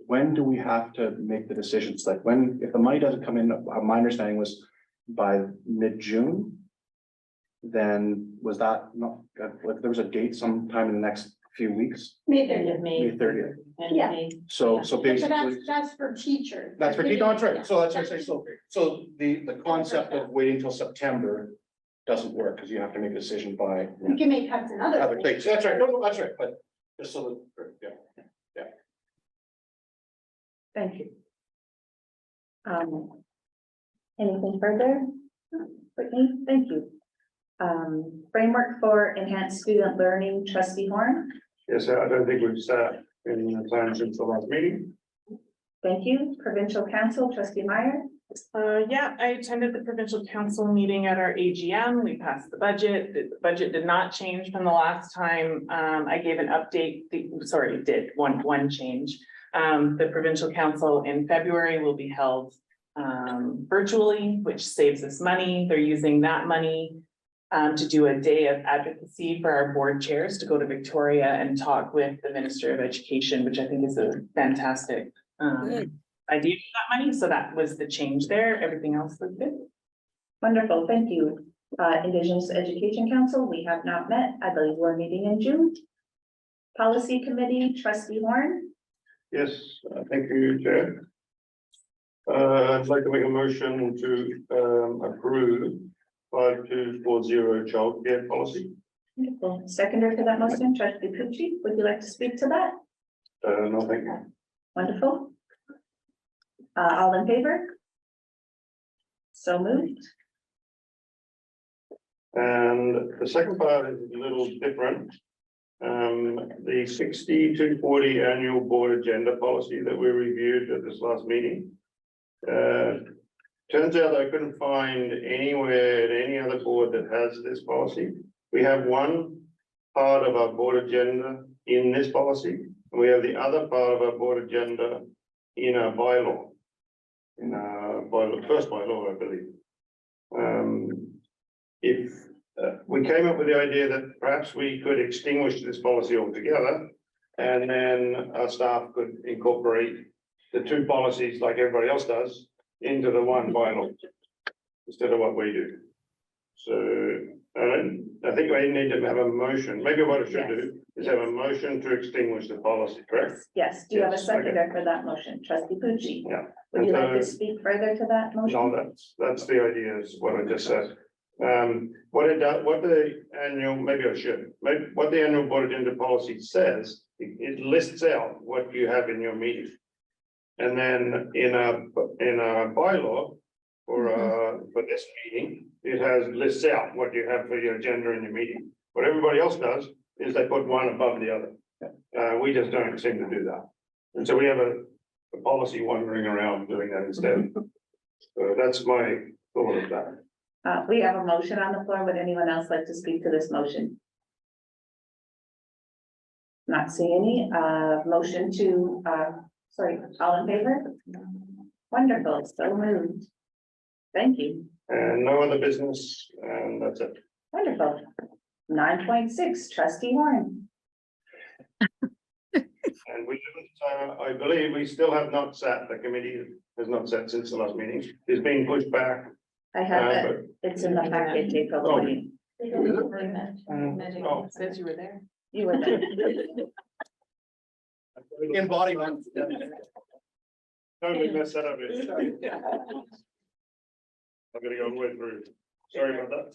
when do we have to make the decisions? Like when, if the money doesn't come in, my understanding was by mid-June, then was that not, like there was a date sometime in the next few weeks? May 30th. May 30th. Yeah. So So basically. that's for teachers. That's for, no, that's right. So that's what I say. So the concept of waiting till September doesn't work because you have to make a decision by We can make cuts in other other things. things. That's right. No, that's right. But just so that, yeah. Thank you. Anything further? Brittany, thank you. Framework for enhanced student learning, trustee Horn. Yes, I don't think we've sat in the plan since the last meeting. Thank you. Provincial Council, trustee Meyer. Yeah, I attended the provincial council meeting at our AGM. We passed the budget. The budget did not change from the last time. I gave an update. Sorry, it did one change. The provincial council in February will be held virtually, which saves us money. They're using that money to do a day of advocacy for our board chairs to go to Victoria and talk with the Minister of Education, which I think is a fantastic idea for that money. So that was the change there. Everything else was good. Wonderful, thank you. Indigenous Education Council, we have not met. I believe we're meeting in June. Policy Committee, trustee Horn. Yes, thank you, Chair. I'd like to make a motion to approve 5240 childcare policy. Wonderful. Seconder to that motion, trustee Pucci, would you like to speak to that? No, thank you. Wonderful. All in favor? So moved. And the second part is a little different. The 60-40 annual board agenda policy that we reviewed at this last meeting. Turns out I couldn't find anywhere at any other board that has this policy. We have one part of our board agenda in this policy, and we have the other part of our board agenda in our bylaw. In our bylaw, first bylaw, I believe. If we came up with the idea that perhaps we could extinguish this policy altogether, and then our staff could incorporate the two policies like everybody else does into the one bylaw instead of what we do. So I think we need to have a motion. Maybe what I should do is have a motion to extinguish the policy, correct? Yes, do you have a Yes, seconder for that motion, trustee Pucci? Yeah. Would you like to And speak further to that motion? no, that's the idea is what I just said. What it does, what the annual, maybe I should, what the annual board agenda policy says, it lists out what you have in your meeting. And then in a bylaw for this meeting, it has lists out what you have for your agenda in your meeting. What everybody else does is they put one above the other. We just don't seem to do that. And so we have a policy wandering around doing that instead. So that's my thought of that. We have a motion on the floor. Would anyone else like to speak to this motion? Not seeing any, motion to, sorry, all in favor? Wonderful, so moved. Thank you. And no other business, and that's it. Wonderful. 9.6, trustee Warren. And we, I believe we still have not sat, the committee has not sat since the last meeting. It's being pushed back. I have but- it. It's in the package, April Oh. 20. Oh. Since you were there. You were there. Embodiment. Totally messed that up. I'm gonna go all the way through. Sorry about that.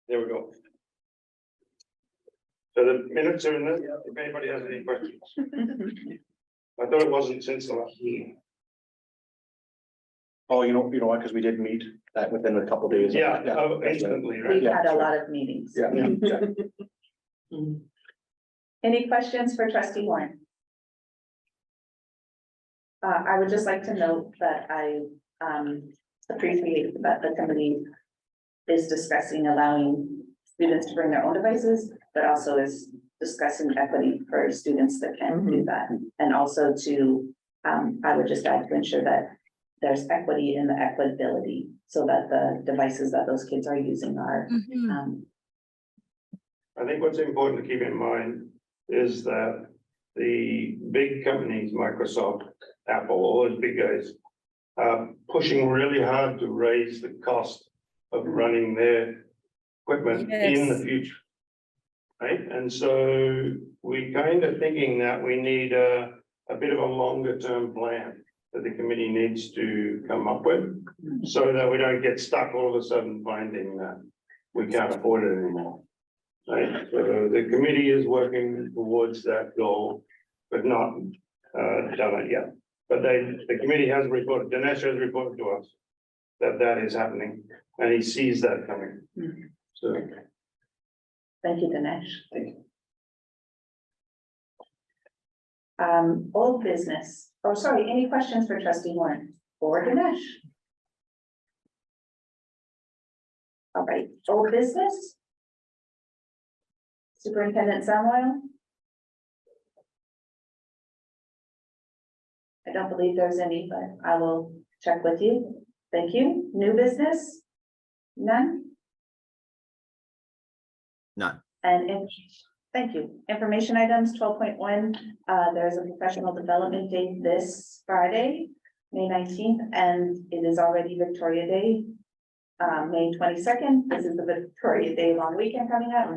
There we go. So the minutes are in there, if anybody has any questions. I thought it wasn't since the last meeting. Oh, you know what, because we did meet that within a couple days. Yeah, that's right. instantly, right? We've had a lot of meetings. Yeah. Any questions for trustee Warren? I would just like to note that I appreciate that the committee is discussing allowing students to bring their own devices, but also is discussing equity for students that can't do that. And also to, I would just add to ensure that there's equity in the equitability so that the devices that those kids are using are, I think what's important to keep in mind is that the big companies, Microsoft, Apple, all those big guys, are pushing really hard to raise the cost of running their equipment in the Yes. future. Right, and so we kind of thinking that we need a bit of a longer term plan that the committee needs to come up with, so that we don't get stuck all of a sudden finding that we can't afford it anymore. Right, so the committee is working towards that goal, but not done it yet. But the committee has reported, Dinesh has reported to us that that is happening, and he sees that coming. So. thank you, Dinesh. Old business, oh, sorry, any questions for trustee Warren or Dinesh? All right, old business? Superintendent Samuel? I don't believe there's any, but I will check with you. Thank you. New business? None? None. And thank you. Information items 12.1, there's a professional development day this Friday, May 19th, and it is already Victoria Day. May 22nd, this is the Victoria Day long weekend coming up.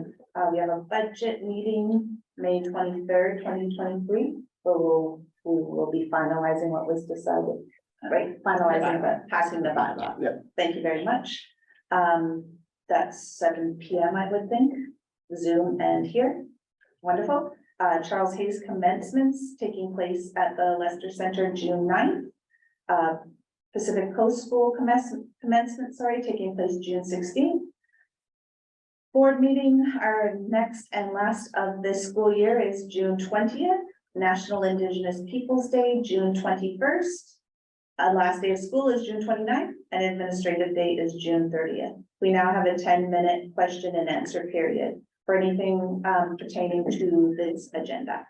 We have a budget meeting, May 23rd, 2023, where we will be finalizing what was decided, right? Finalizing, but passing the bylaw. Yeah. Thank you very much. That's 7 p.m. I would think, Zoom and here. Wonderful. Charles Hayes commencements taking place at the Leicester Center, June 9th. Pacific Coast School commencement, taking place June 16th. Board meeting, our next and last of this school year is June 20th. National Indigenous Peoples Day, June 21st. Last day of school is June 29th, and administrative day is June 30th. We now have a 10-minute question and answer period for anything pertaining to this agenda.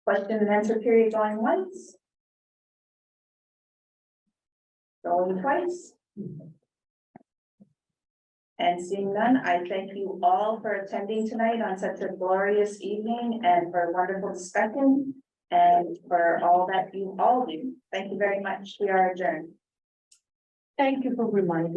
Question and answer period going once. Going twice. And seeing none, I thank you all for attending tonight on such a glorious evening and for a wonderful discussion and for all that you all do. Thank you very much. We are adjourned. Thank you for reminding